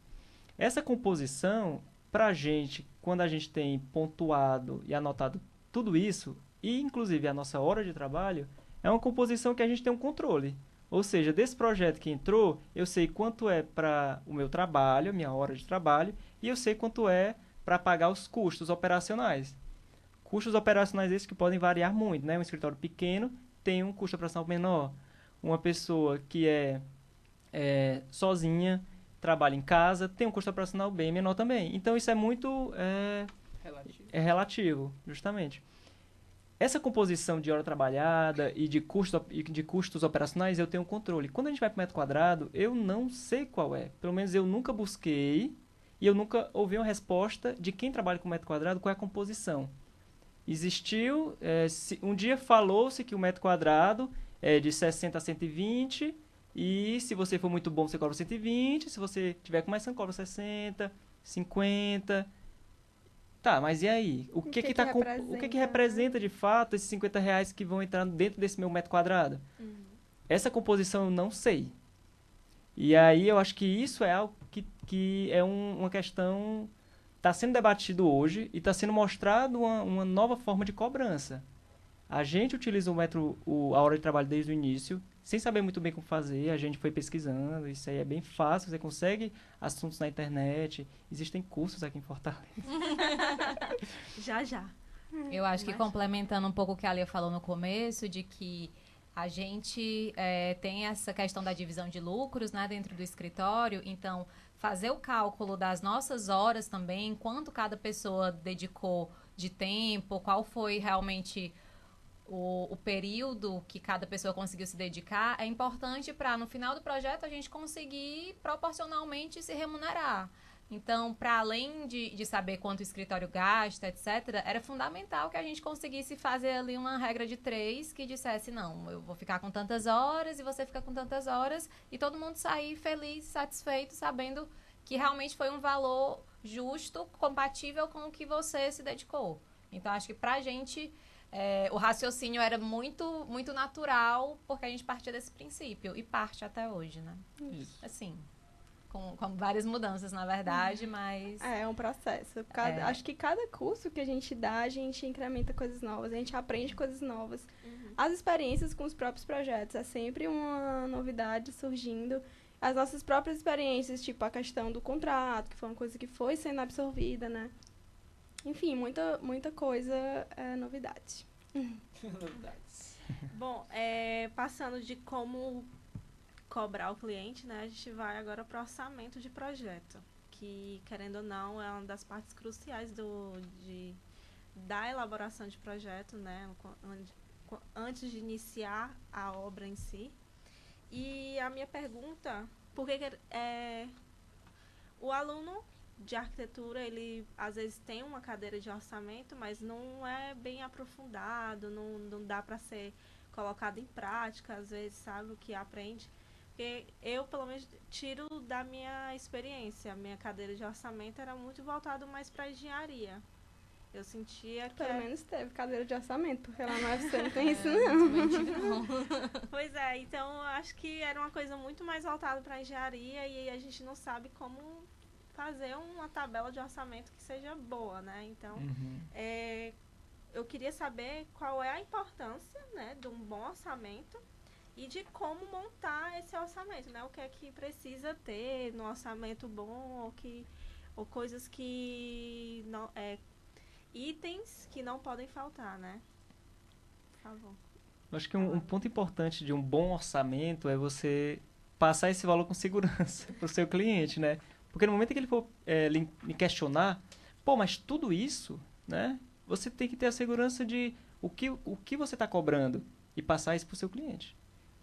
Essa composição, para a gente, quando a gente tem pontuado e anotado tudo isso, e inclusive a nossa hora de trabalho, é uma composição que a gente tem um controle. Ou seja, desse projeto que entrou, eu sei quanto é para o meu trabalho, a minha hora de trabalho, e eu sei quanto é para pagar os custos operacionais. Custos operacionais esses que podem variar muito, né? Um escritório pequeno tem um custo operacional menor. Uma pessoa que é sozinha, trabalha em casa, tem um custo operacional bem menor também. Então, isso é muito relativo, justamente. Essa composição de hora trabalhada e de custos operacionais, eu tenho controle. Quando a gente vai para o metro quadrado, eu não sei qual é. Pelo menos eu nunca busquei e eu nunca ouvi uma resposta de quem trabalha com metro quadrado, qual é a composição. Existiu, um dia falou-se que o metro quadrado é de 60 a 120, e se você for muito bom, você cobra 120, se você tiver começando, cobra 60, 50. Tá, mas e aí? O que representa de fato esses R$50 que vão entrar dentro desse meu metro quadrado? Essa composição eu não sei. E aí eu acho que isso é algo que é uma questão... Está sendo debatido hoje e está sendo mostrado uma nova forma de cobrança. A gente utiliza a hora de trabalho desde o início, sem saber muito bem como fazer, a gente foi pesquisando, isso aí é bem fácil, você consegue assuntos na internet, existem cursos aqui em Fortaleza. Já. Eu acho que complementando um pouco o que a Lia falou no começo, de que a gente tem essa questão da divisão de lucros, né, dentro do escritório, então fazer o cálculo das nossas horas também, quanto cada pessoa dedicou de tempo, qual foi realmente o período que cada pessoa conseguiu se dedicar, é importante para, no final do projeto, a gente conseguir proporcionalmente se remunerar. Então, para além de saber quanto o escritório gasta, etc., era fundamental que a gente conseguisse fazer ali uma regra de 3 que dissesse, não, eu vou ficar com tantas horas e você fica com tantas horas, e todo mundo sair feliz, satisfeito, sabendo que realmente foi um valor justo, compatível com o que você se dedicou. Então, acho que pra gente, o raciocínio era muito, muito natural, porque a gente partia desse princípio, e parte até hoje, né? Isso. Assim... Com várias mudanças, na verdade, mas... É um processo. Acho que cada curso que a gente dá, a gente incrementa coisas novas, a gente aprende coisas novas. As experiências com os próprios projetos, é sempre uma novidade surgindo. As nossas próprias experiências, tipo a questão do contrato, que foi uma coisa que foi sendo absorvida, né? Enfim, muita coisa é novidade. Novidades. Bom, passando de como cobrar o cliente, né? A gente vai agora para o orçamento de projeto, que, querendo ou não, é uma das partes cruciais da elaboração de projeto, né? Antes de iniciar a obra em si. E a minha pergunta, por que o aluno de arquitetura, ele às vezes tem uma cadeira de orçamento, mas não é bem aprofundado, não dá para ser colocado em prática, às vezes, sabe, o que aprende. Porque eu, pelo menos, tiro da minha experiência. A minha cadeira de orçamento era muito voltada mais para engenharia. Eu sentia que... Pelo menos teve cadeira de orçamento, porque lá no UFC não tem isso, não. Pois é, então eu acho que era uma coisa muito mais voltada para engenharia e a gente não sabe como fazer uma tabela de orçamento que seja boa, né? Então, eu queria saber qual é a importância, né, de um bom orçamento e de como montar esse orçamento, né? O que é que precisa ter no orçamento bom, ou coisas que não, itens que não podem faltar, né? Por favor. Eu acho que um ponto importante de um bom orçamento é você passar esse valor com segurança para o seu cliente, né? Porque no momento em que ele for lhe questionar, pô, mas tudo isso, né? Você tem que ter a segurança de o que você está cobrando e passar isso para o seu cliente.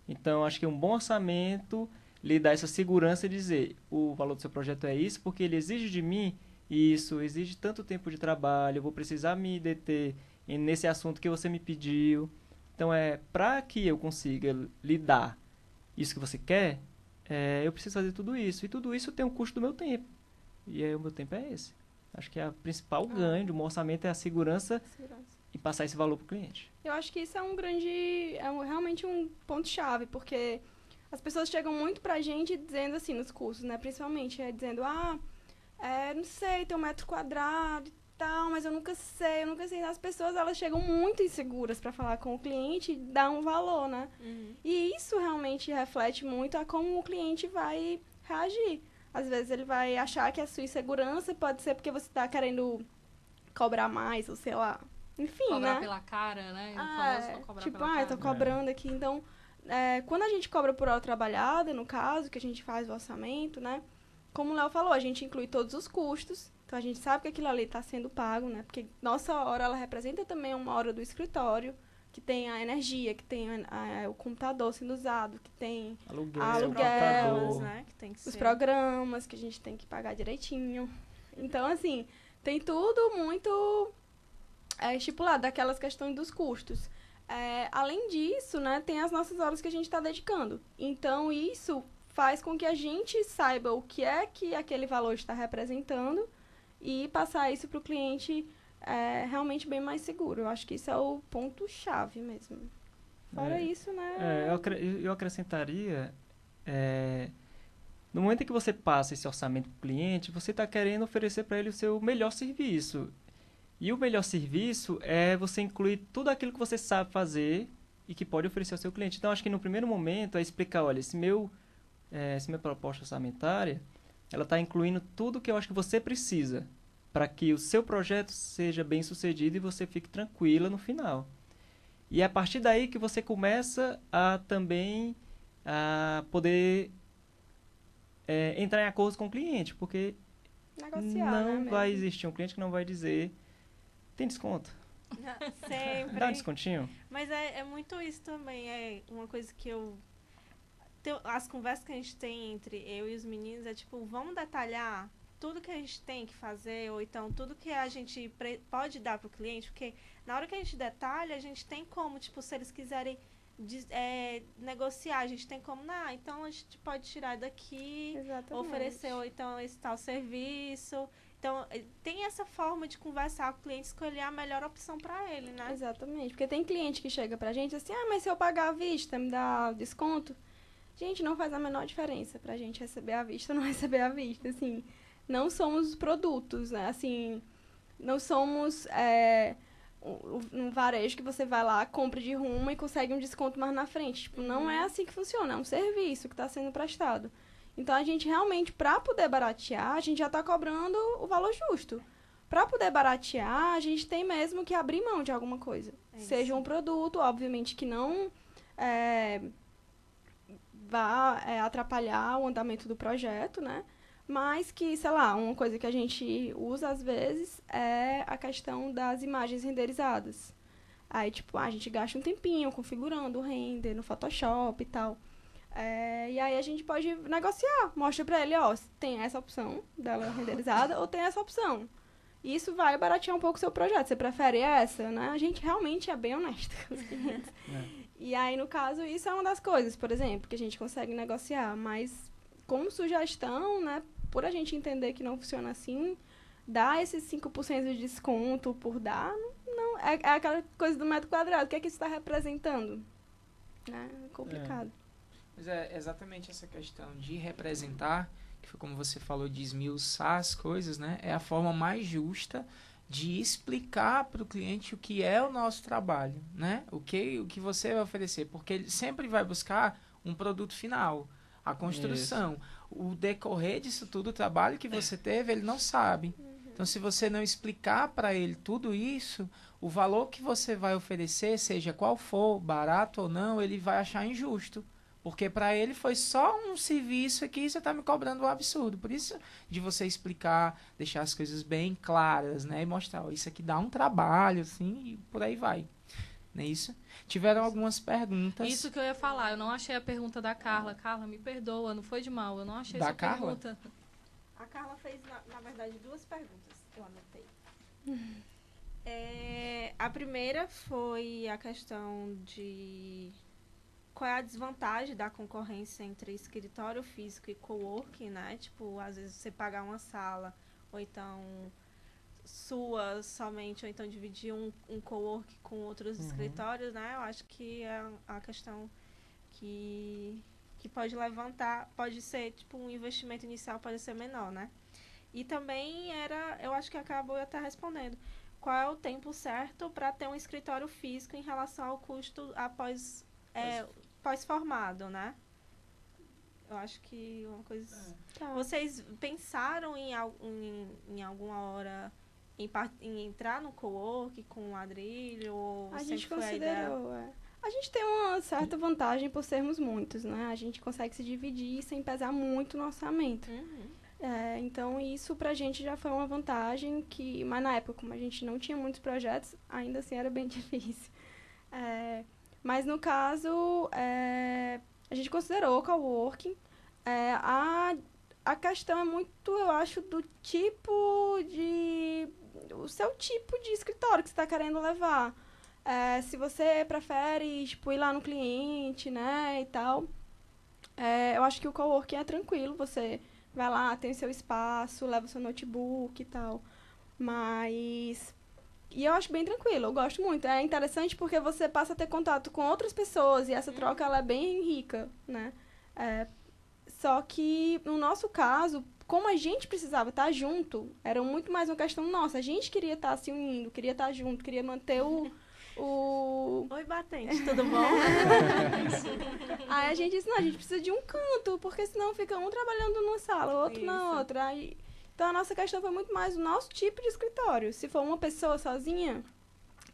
Então, acho que um bom orçamento lhe dá essa segurança de dizer o valor do seu projeto é isso, porque ele exige de mim isso, exige tanto tempo de trabalho, eu vou precisar me deter nesse assunto que você me pediu. Então, para que eu consiga lhe dar isso que você quer, eu preciso fazer tudo isso. E tudo isso tem um custo do meu tempo. E o meu tempo é esse. Acho que o principal ganho de um orçamento é a segurança e passar esse valor para o cliente. Eu acho que isso é realmente um ponto-chave, porque as pessoas chegam muito pra gente dizendo assim, nos cursos, né? Principalmente, dizendo, não sei, tem 1 metro quadrado e tal, mas eu nunca sei. As pessoas, elas chegam muito inseguras pra falar com o cliente e dar um valor, né? Uhum. E isso realmente reflete muito a como o cliente vai reagir. Às vezes ele vai achar que a sua insegurança pode ser porque você tá querendo cobrar mais, ou sei lá. Enfim, Cobrar né? pela cara, né? O famoso cobrar Tipo, pela eu tô cara. cobrando aqui. Então, quando a gente cobra por hora trabalhada, no caso, que a gente faz o orçamento, né? Como o Léo falou, a gente inclui todos os custos. Então, a gente sabe que aquilo ali está sendo pago, né? Porque nossa hora, ela representa também uma hora do escritório, que tem a energia, que tem o computador sendo usado, que tem aluguel, Programas, né? Que tem que os ser. programas que a gente tem que pagar direitinho. Então, assim, tem tudo muito estipulado, daquelas questões dos custos. Além disso, né, tem as nossas horas que a gente está dedicando. Então, isso faz com que a gente saiba o que é que aquele valor está representando e passar isso para o cliente realmente bem mais seguro. Eu acho que isso é o ponto-chave mesmo. Fora isso, né? Eu acrescentaria, no momento em que você passa esse orçamento para o cliente, você está querendo oferecer para ele o seu melhor serviço. E o melhor serviço é você incluir tudo aquilo que você sabe fazer e que pode oferecer ao seu cliente. Então, acho que no primeiro momento é explicar, olha, essa minha proposta orçamentária, ela está incluindo tudo que eu acho que você precisa para que o seu projeto seja bem sucedido e você fique tranquila no final. E é a partir daí que você começa a também poder entrar em acordo com o cliente, porque Negociar, não né, vai mesmo. existir um cliente que não vai dizer tem desconto, Sempre. dá um descontinho. Mas é muito isso também. É uma coisa que as conversas que a gente tem entre eu e os meninos é tipo, vamos detalhar tudo que a gente tem que fazer, ou então tudo que a gente pode dar pro cliente, porque na hora que a gente detalha, a gente tem como, tipo, se eles quiserem negociar, a gente tem como, então a gente pode tirar daqui, Exatamente. oferecer, ou então esse tal serviço. Então, tem essa forma de conversar com o cliente, escolher a melhor opção para ele, né? Exatamente. Porque tem cliente que chega pra gente assim, mas se eu pagar à vista, me dá desconto? Gente, não faz a menor diferença pra gente receber à vista ou não receber à vista, assim. Não somos produtos, né? Assim, não somos um varejo que você vai lá, compra de rumo e consegue um desconto mais na frente. Tipo, não é assim que funciona, é um serviço que está sendo prestado. Então, a gente realmente, para poder baratear, a gente já está cobrando o valor justo. Para poder baratear, a gente tem mesmo que abrir mão de alguma coisa. Seja um produto, obviamente, que não vá atrapalhar o andamento do projeto, né? Mas que, sei lá, uma coisa que a gente usa às vezes é a questão das imagens renderizadas. Aí, tipo, a gente gasta um tempinho configurando o render no Photoshop e tal. E aí a gente pode negociar. Mostra pra ele, tem essa opção dela renderizada ou tem essa opção. Isso vai baratear um pouco o seu projeto. Você prefere essa, né? A gente realmente é bem honesto com os clientes. E aí, no caso, isso é uma das coisas, por exemplo, que a gente consegue negociar. Mas, como sugestão, né? Por a gente entender que não funciona assim, dar esses 5% de desconto por dar, não é aquela coisa do metro quadrado. O que é que isso está representando? É complicado. Mas é exatamente essa questão de representar, que foi como você falou, de esmiuçar as coisas, né? É a forma mais justa de explicar para o cliente o que é o nosso trabalho, né? O que você vai oferecer, porque ele sempre vai buscar um produto final, a construção. O decorrer disso tudo, o trabalho que você teve, ele não sabe. Então, se você não explicar para ele tudo isso, o valor que você vai oferecer, seja qual for, barato ou não, ele vai achar injusto. Porque para ele foi só um serviço aqui, você está me cobrando um absurdo. Por isso, de você explicar, deixar as coisas bem claras, né? E mostrar, ó, isso aqui dá um trabalho, assim, e por aí vai. Não é isso? Tiveram algumas perguntas. Isso que eu ia falar, eu não achei a pergunta da Carla. Carla, me perdoa, não foi de mal, eu não achei Da sua Carla? pergunta. A Carla fez, na verdade, 2 perguntas que eu anotei. A primeira foi a questão de qual é a desvantagem da concorrência entre escritório físico e coworking, né? Tipo, às vezes você pagar uma sala, ou então sua somente, ou então dividir um coworking com outros escritórios, né? Eu acho que é a questão que pode levantar, pode ser, tipo, um investimento inicial pode ser menor, né? E também eu acho que acabou até respondendo, qual é o tempo certo para ter um escritório físico em relação ao custo após pós-formado, né? Eu acho que uma coisa... Tá. Vocês pensaram em alguma hora em entrar no co-work com o ladrilho? Ou A sempre gente foi a ideia? considerou, A gente tem uma certa vantagem por sermos muitos, né? A gente consegue se dividir sem pesar muito no orçamento. Então, isso pra gente já foi uma vantagem mas na época, como a gente não tinha muitos projetos, ainda assim era bem difícil. Mas no caso, a gente considerou o coworking. A questão é muito, eu acho, do o seu tipo de escritório que você está querendo levar. Se você prefere, tipo, ir lá no cliente, né, e tal, eu acho que o coworking é tranquilo, você vai lá, tem o seu espaço, leva o seu notebook e tal. E eu acho bem tranquilo, eu gosto muito. É interessante porque você passa a ter contato com outras pessoas e essa troca ela é bem rica, né? Só que, no nosso caso, como a gente precisava estar junto, era muito mais uma questão nossa. A gente queria estar se unindo, queria estar junto, queria manter Oi, batente, tudo bom? Aí a gente disse, não, a gente precisa de um canto, porque senão fica um trabalhando numa sala, o outro na outra. Então, a nossa questão foi muito mais o nosso tipo de escritório. Se for uma pessoa sozinha,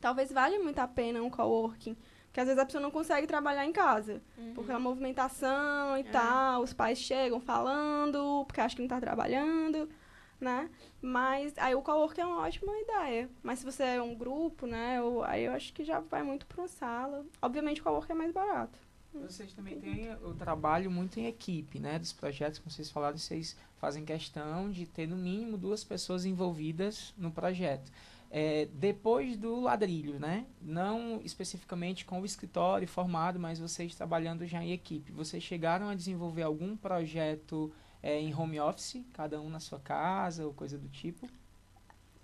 talvez valha muito a pena um coworking. Porque, às vezes, a pessoa não consegue trabalhar em casa. Porque a movimentação e tal, os pais chegam falando, porque acham que não está trabalhando, né? Mas aí o coworking é uma ótima ideia. Mas se você é um grupo, né, aí eu acho que já vai muito para uma sala. Obviamente, o coworking é mais barato. Vocês também têm o trabalho muito em equipe, né? Dos projetos, como vocês falaram, vocês fazem questão de ter no mínimo 2 pessoas envolvidas no projeto. Depois do ladrilho, né? Não especificamente com o escritório formado, mas vocês trabalhando já em equipe. Vocês chegaram a desenvolver algum projeto em home office, cada um na sua casa ou coisa do tipo?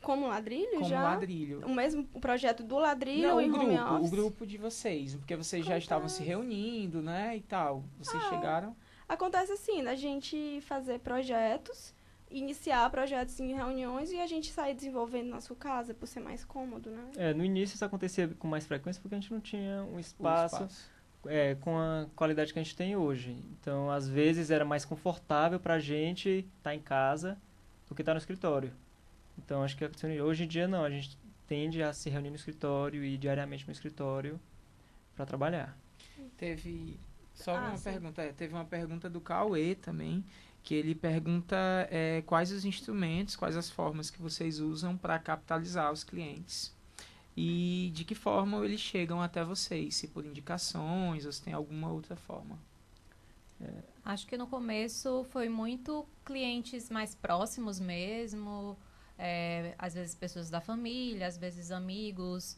Como ladrilho Como já? ladrilho. O mesmo projeto do ladrilho Não, em home o office? grupo de vocês, porque vocês já estavam se reunindo, né, e tal. Vocês chegaram... Acontece assim, da gente fazer projetos, iniciar projetos em reuniões e a gente sair desenvolvendo na sua casa, por ser mais cômodo, né? No início isso acontecia com mais frequência porque a gente não tinha um o espaço com a qualidade que a gente tem hoje. Então, às vezes, era mais confortável para a gente estar em casa do que estar no escritório. Então, acho que hoje em dia não, a gente tende a se reunir no escritório e ir diariamente no escritório para trabalhar. Teve só uma pergunta, teve uma pergunta do Cauê também, que ele pergunta quais os instrumentos, quais as formas que vocês usam para capitalizar os clientes e de que forma eles chegam até vocês, se por indicações ou se tem alguma outra forma. Acho que no começo foi muito clientes mais próximos mesmo, às vezes pessoas da família, às vezes amigos.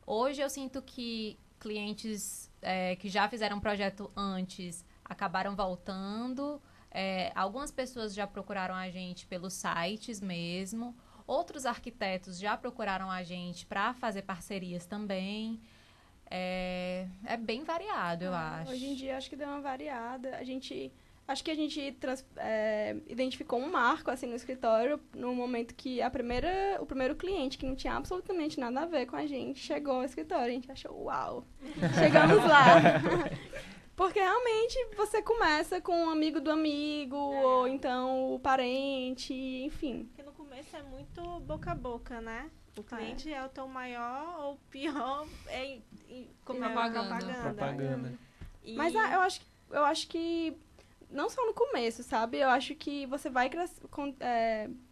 Hoje eu sinto que clientes que já fizeram projeto antes acabaram voltando. Algumas pessoas já procuraram a gente pelos sites mesmo. Outros arquitetos já procuraram a gente para fazer parcerias também. É bem variado, eu acho. Hoje em dia, acho que deu uma variada. A gente Acho que a gente identificou um marco, assim, no escritório, no momento que o primeiro cliente, que não tinha absolutamente nada a ver com a gente, chegou ao escritório. A gente achou, uau, chegamos lá. Porque realmente você começa com um amigo do amigo, ou então o parente, enfim. Porque no começo é muito boca a boca, né? O cliente é o teu maior ou pior Propaganda. Mas eu acho que não só no começo, sabe? Eu acho que você vai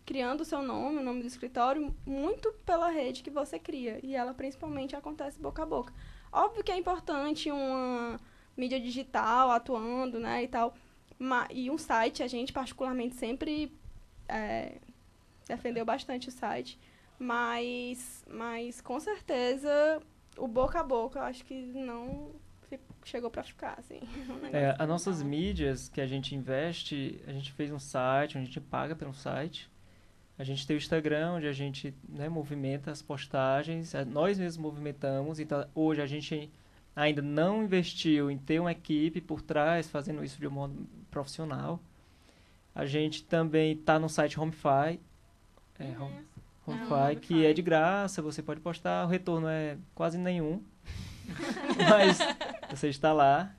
criando o seu nome, o nome do escritório, muito pela rede que você cria. E ela principalmente acontece boca a boca. Óbvio que é importante uma mídia digital atuando, né, e tal. E um site, a gente particularmente sempre defendeu bastante o site. Mas com certeza, o boca a boca, eu acho que não chegou para ficar, assim. As nossas mídias que a gente investe, a gente fez um site, onde a gente paga pelo site. A gente tem o Instagram, onde a gente, né, movimenta as postagens. Nós mesmos movimentamos. Então, hoje a gente ainda não investiu em ter uma equipe por trás, fazendo isso de um modo profissional. A gente também está no site HomeFi. HomeFi, que é de graça, você pode postar. O retorno é quase nenhum. Mas você está lá.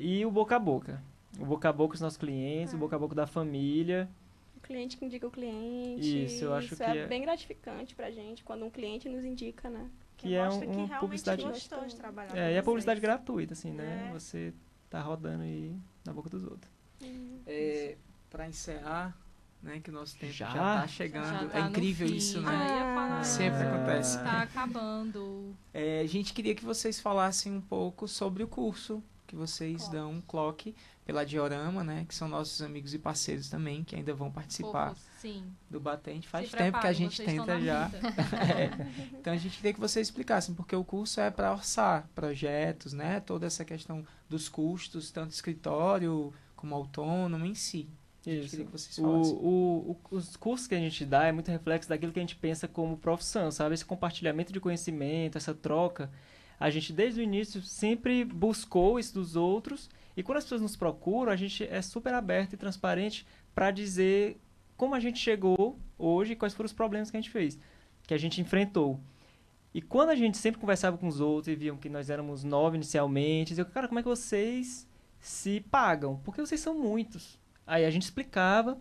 E o boca a boca. O boca a boca dos nossos clientes, o boca a boca da família. O cliente que indica o cliente. Isso, eu acho que é bem gratificante pra gente, quando um cliente nos indica, né? Que é uma publicidade. Gostou de trabalhar e a publicidade gratuita, assim, né? Você tá rodando aí na boca dos outros. Para encerrar, né, que o nosso tempo já Já? tá chegando. Já tá É incrível no fim, isso, já né? ia falar. Sempre acontece. Tá acabando. A gente queria que vocês falassem um pouco sobre o curso que vocês dão, Clock, pela Diorama, né? Que são nossos amigos e parceiros também, que ainda vão participar Fofos, sim. do Batente. Faz Se tempo que a preparem, gente vocês estão tenta na já. fita. Então a gente queria que vocês explicassem, porque o curso é para orçar projetos, né? Toda essa questão dos custos, tanto escritório como autônomo em si. A gente queria que vocês falassem. Os cursos que a gente dá é muito reflexo daquilo que a gente pensa como profissão, sabe? Esse compartilhamento de conhecimento, essa troca. A gente, desde o início, sempre buscou isso dos outros. E quando as pessoas nos procuram, a gente é super aberto e transparente para dizer como a gente chegou hoje e quais foram os problemas que a gente fez, que a gente enfrentou. E quando a gente sempre conversava com os outros e viam que nós éramos 9 inicialmente, diziam, cara, como é que vocês se pagam? Porque vocês são muitos. Aí a gente explicava,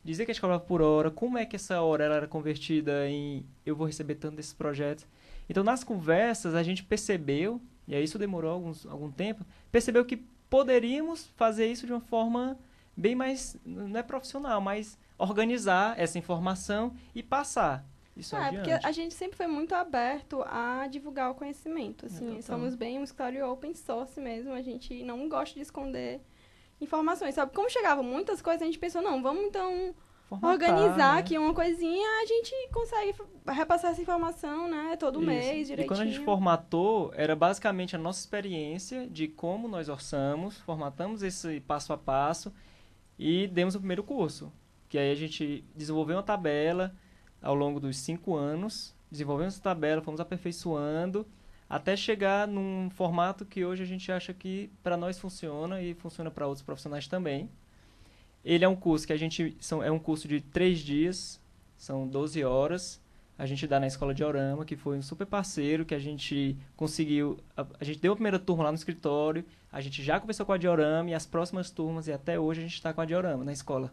dizia que a gente cobrava por hora, como é que essa hora ela era convertida em eu vou receber tanto desses projetos. Então, nas conversas, a gente percebeu, e aí isso demorou algum tempo, percebeu que poderíamos fazer isso de uma forma bem mais, não é profissional, mas organizar essa informação e passar isso adiante. Porque a gente sempre foi muito aberto a divulgar o conhecimento, assim, somos bem um escritório open source mesmo, a gente não gosta de esconder informações, sabe? Como chegavam muitas coisas, a gente pensou, não, vamos então organizar, né, aqui uma coisinha, a gente consegue repassar essa informação, né, todo mês, direitinho. E quando a gente formatou, era basicamente a nossa experiência de como nós orçamos, formatamos esse passo a passo e demos o primeiro curso. Que aí a gente desenvolveu uma tabela ao longo dos 5 anos, desenvolvemos essa tabela, fomos aperfeiçoando, até chegar num formato que hoje a gente acha que para nós funciona e funciona para outros profissionais também. Ele é um curso que é um curso de 3 dias, são 12 horas. A gente dá na Escola Diorama, que foi um super parceiro, que a gente conseguiu... A gente deu a primeira turma lá no escritório, a gente já conversou com a Diorama e as próximas turmas, e até hoje a gente está com a Diorama na escola.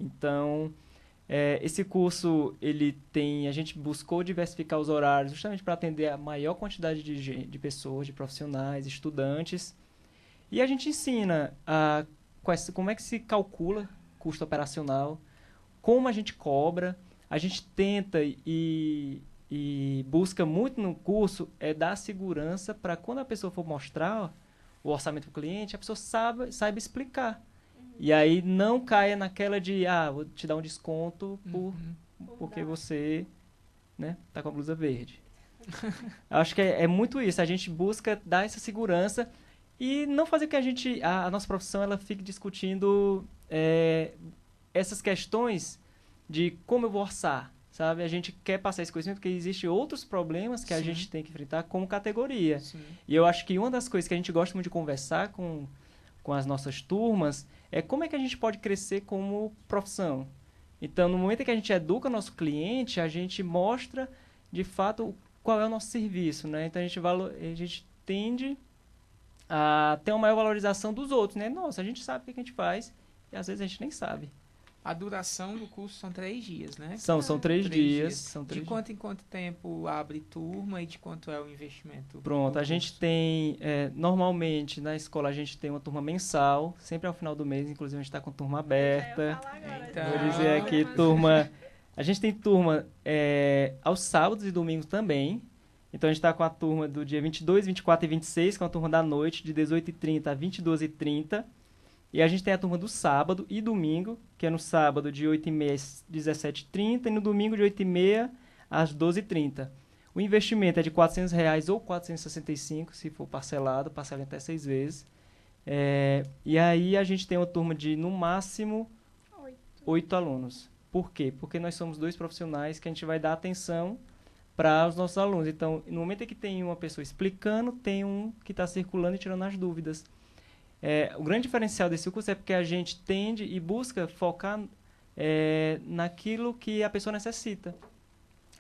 Então, esse curso, a gente buscou diversificar os horários justamente para atender a maior quantidade de pessoas, de profissionais, estudantes. E a gente ensina como é que se calcula custo operacional, como a gente cobra. A gente tenta e busca muito no curso dar segurança para quando a pessoa for mostrar o orçamento para o cliente, a pessoa saiba explicar. E aí não caia naquela de, vou te dar um desconto porque você, né, tá com a blusa verde. Acho que é muito isso. A gente busca dar essa segurança e não fazer com que a nossa profissão ela fique discutindo essas questões de como eu vou orçar, sabe? A gente quer passar esse conhecimento porque existem outros problemas que a gente tem que enfrentar como categoria. Sim. E eu acho que uma das coisas que a gente gosta muito de conversar com com as nossas turmas é como é que a gente pode crescer como profissão. Então, no momento em que a gente educa nosso cliente, a gente mostra, de fato, qual é o nosso serviço, né? Então, a gente tende a ter uma maior valorização dos outros, né? Nossa, a gente sabe o que a gente faz e às vezes a gente nem sabe. A duração do curso são 3 dias, né? São 3 dias. São De 3 quanto em quanto tempo abre turma e de quanto é o investimento? Pronto, do a gente curso? tem, normalmente na escola a gente tem uma turma mensal, sempre ao final do mês, inclusive a gente está com turma aberta. Eita. Vou dizer aqui, turma. A gente tem turma aos sábados e domingos também. Então a gente está com a turma do dia 22, 24 e 26, que é uma turma da noite, de 18h30 a 22h30. E a gente tem a turma do sábado e domingo, que é no sábado de 8h30 às 17h30 e no domingo de 8h30 às 12h30. O investimento é de R$400 ou 465, se for parcelado, parcela em até 6 vezes. E aí a gente tem uma turma de, no máximo, 8 alunos. Por quê? Porque nós somos 2 profissionais que a gente vai dar atenção para os nossos alunos. Então, no momento em que tem uma pessoa explicando, tem um que está circulando e tirando as dúvidas. O grande diferencial desse curso é porque a gente tende e busca focar naquilo que a pessoa necessita.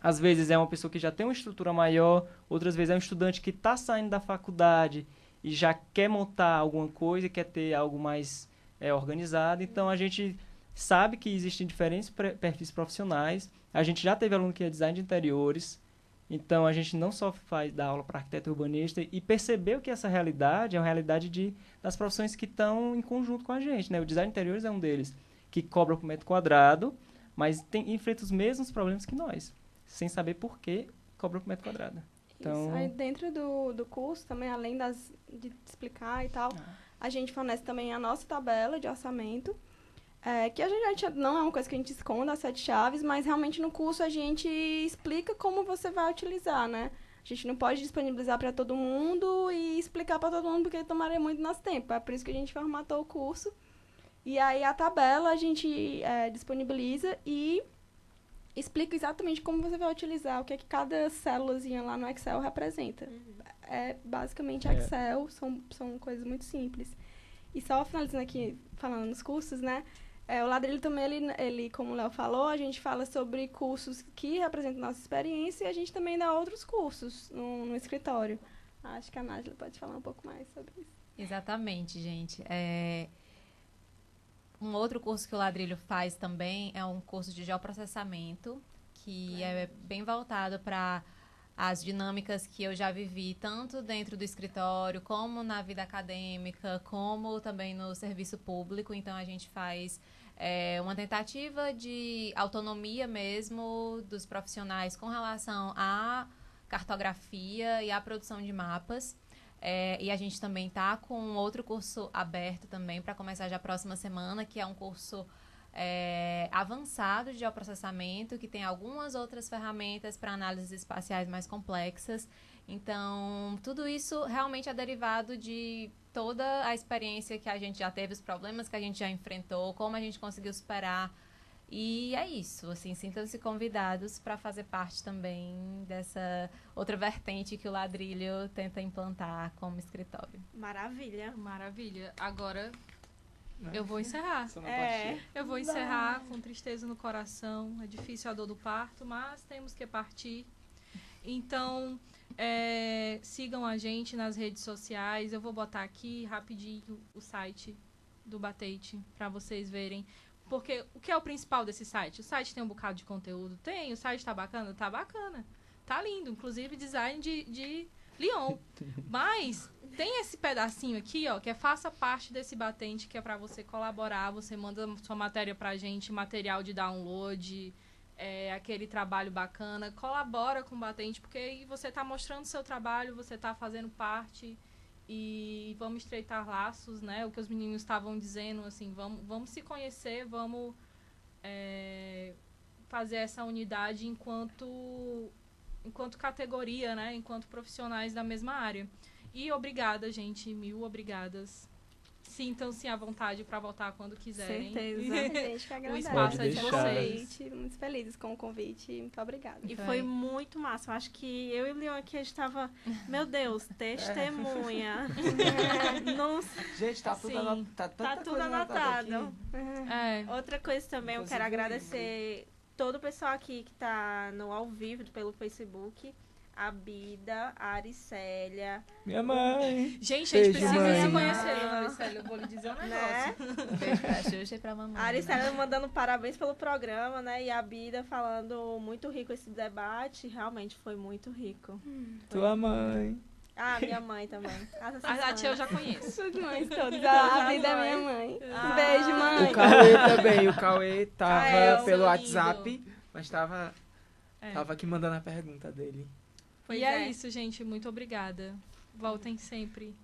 Às vezes é uma pessoa que já tem uma estrutura maior, outras vezes é um estudante que está saindo da faculdade e já quer montar alguma coisa, quer ter algo mais organizado. Então, a gente sabe que existem diferentes perfis profissionais. A gente já teve aluno que é design de interiores. Então, a gente não só dá aula para arquiteto urbanista e percebeu que essa realidade é uma realidade das profissões que estão em conjunto com a gente, né? O design de interiores é um deles, que cobra por metro quadrado, mas enfrenta os mesmos problemas que nós, sem saber por que cobra por metro quadrado. Então, Isso. Aí dentro do curso, também, além de explicar e tal, a gente fornece também a nossa tabela de orçamento, que a gente não é uma coisa que a gente esconda as 7 chaves, mas realmente no curso a gente explica como você vai utilizar, né? A gente não pode disponibilizar para todo mundo e explicar para todo mundo porque tomaria muito nosso tempo. É por isso que a gente formatou o curso. E aí a tabela a gente disponibiliza e explica exatamente como você vai utilizar, o que é que cada célulazinha lá no Excel representa. É basicamente Excel, são coisas muito simples. E só finalizando aqui, falando nos cursos, né? O Ladrilho também, ele, como o Léo falou, a gente fala sobre cursos que representam nossa experiência e a gente também dá outros cursos no escritório. Acho que a Nájila pode falar um pouco mais sobre isso. Exatamente, gente. Um outro curso que o Ladrilho faz também é um curso de geoprocessamento, que é bem voltado para as dinâmicas que eu já vivi, tanto dentro do escritório, como na vida acadêmica, como também no serviço público. Então, a gente faz uma tentativa de autonomia mesmo dos profissionais com relação à cartografia e à produção de mapas. E a gente também está com outro curso aberto também para começar já a próxima semana, que é um curso avançado de geoprocessamento, que tem algumas outras ferramentas para análises espaciais mais complexas. Então, tudo isso realmente é derivado de toda a experiência que a gente já teve, os problemas que a gente já enfrentou, como a gente conseguiu superar. E é isso, assim, sintam-se convidados para fazer parte também dessa outra vertente que o Ladrilho tenta implantar como escritório. Maravilha. Maravilha. Agora eu vou encerrar. Sonoplastia. Eu vou encerrar com tristeza no coração. É difícil a dor do parto, mas temos que partir. Então, sigam a gente nas redes sociais. Eu vou botar aqui rapidinho o site do Batente para vocês verem. Porque o que é o principal desse site? O site tem um bocado de conteúdo? Tem. O site tá bacana? Tá bacana. Tá lindo. Inclusive design de Lyon. Mas tem esse pedacinho aqui, ó, que faça parte desse Batente, que é para você colaborar. Você manda sua matéria pra gente, material de download, aquele trabalho bacana. Colabora com o Batente, porque aí você tá mostrando seu trabalho, você tá fazendo parte. E vamos estreitar laços, né? O que os meninos estavam dizendo, assim, vamos se conhecer, vamos fazer essa unidade enquanto categoria, né? Enquanto profissionais da mesma área. E obrigada, gente, 1000 obrigadas. Sintam-se à vontade para voltar quando quiserem. Certeza. A gente que agradece. espaço é de vocês. Muito felizes com o convite. Muito obrigada. E foi muito massa. Eu acho que eu e o Leon aqui, a gente estava, meu Deus, testemunha. Não, Gente, tá tudo Sim. anotado. tá tudo anotado. É, Outra coisa também, eu Inclusive, quero agradecer todo o pessoal aqui que tá no ao vivo pelo Facebook. A Bida, a Aricélia, Minha mãe. gente, a gente Beijo, precisa mãe. se conhecer, dona Maricela. Eu vou lhe dizer um negócio. né? Um beijo pra Xuxa e pra mamãe. A Aricélia mandando parabéns pelo programa, né? E a Bida falando muito rico esse debate. Realmente foi muito rico. Tua mãe. Ah, minha mãe também. A tia eu já conheço. Suas mães todas. A vida é minha mãe. Ah. Um beijo, mãe. O Cauê também. O Cauê tava Ah, é, o pelo lindo. WhatsApp, mas tava É. aqui mandando a pergunta dele. Pois E é é. isso, gente. Muito obrigada. Voltem sempre.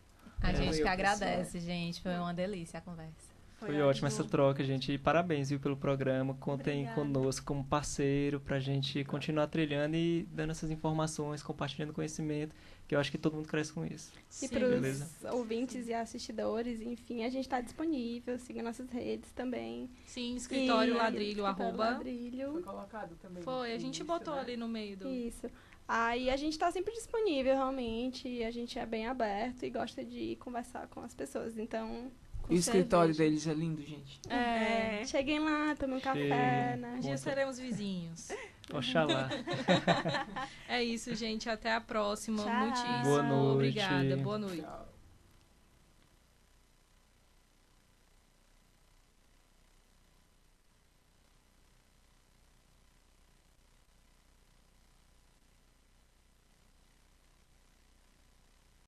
A Valeu, gente que pessoal. agradece, gente. Foi uma delícia a conversa. Foi ótima essa troca, gente. E parabéns, viu, pelo programa. Contem Obrigada. conosco como parceiro pra gente continuar trilhando e dando essas informações, compartilhando conhecimento, que eu acho que todo mundo cresce com isso. E Sim. para Beleza. os ouvintes e assistidores, enfim, a gente está disponível. Siga nossas redes também. Sim, escritório E- ladrilho, Escritório arroba. Ladrilho. colocado também. Foi, a gente botou ali no meio do. Isso. Aí a gente está sempre disponível, realmente. E a gente é bem aberto e gosta de conversar com as pessoas. Então, E o escritório cerveja. deles é lindo, gente. É. cheguem lá, tomem um café, né? Um dia seremos vizinhos. Oxalá. É isso, gente. Até a próxima. Tchau. Muitíssimo Boa noite. obrigada. Boa noite. Tchau.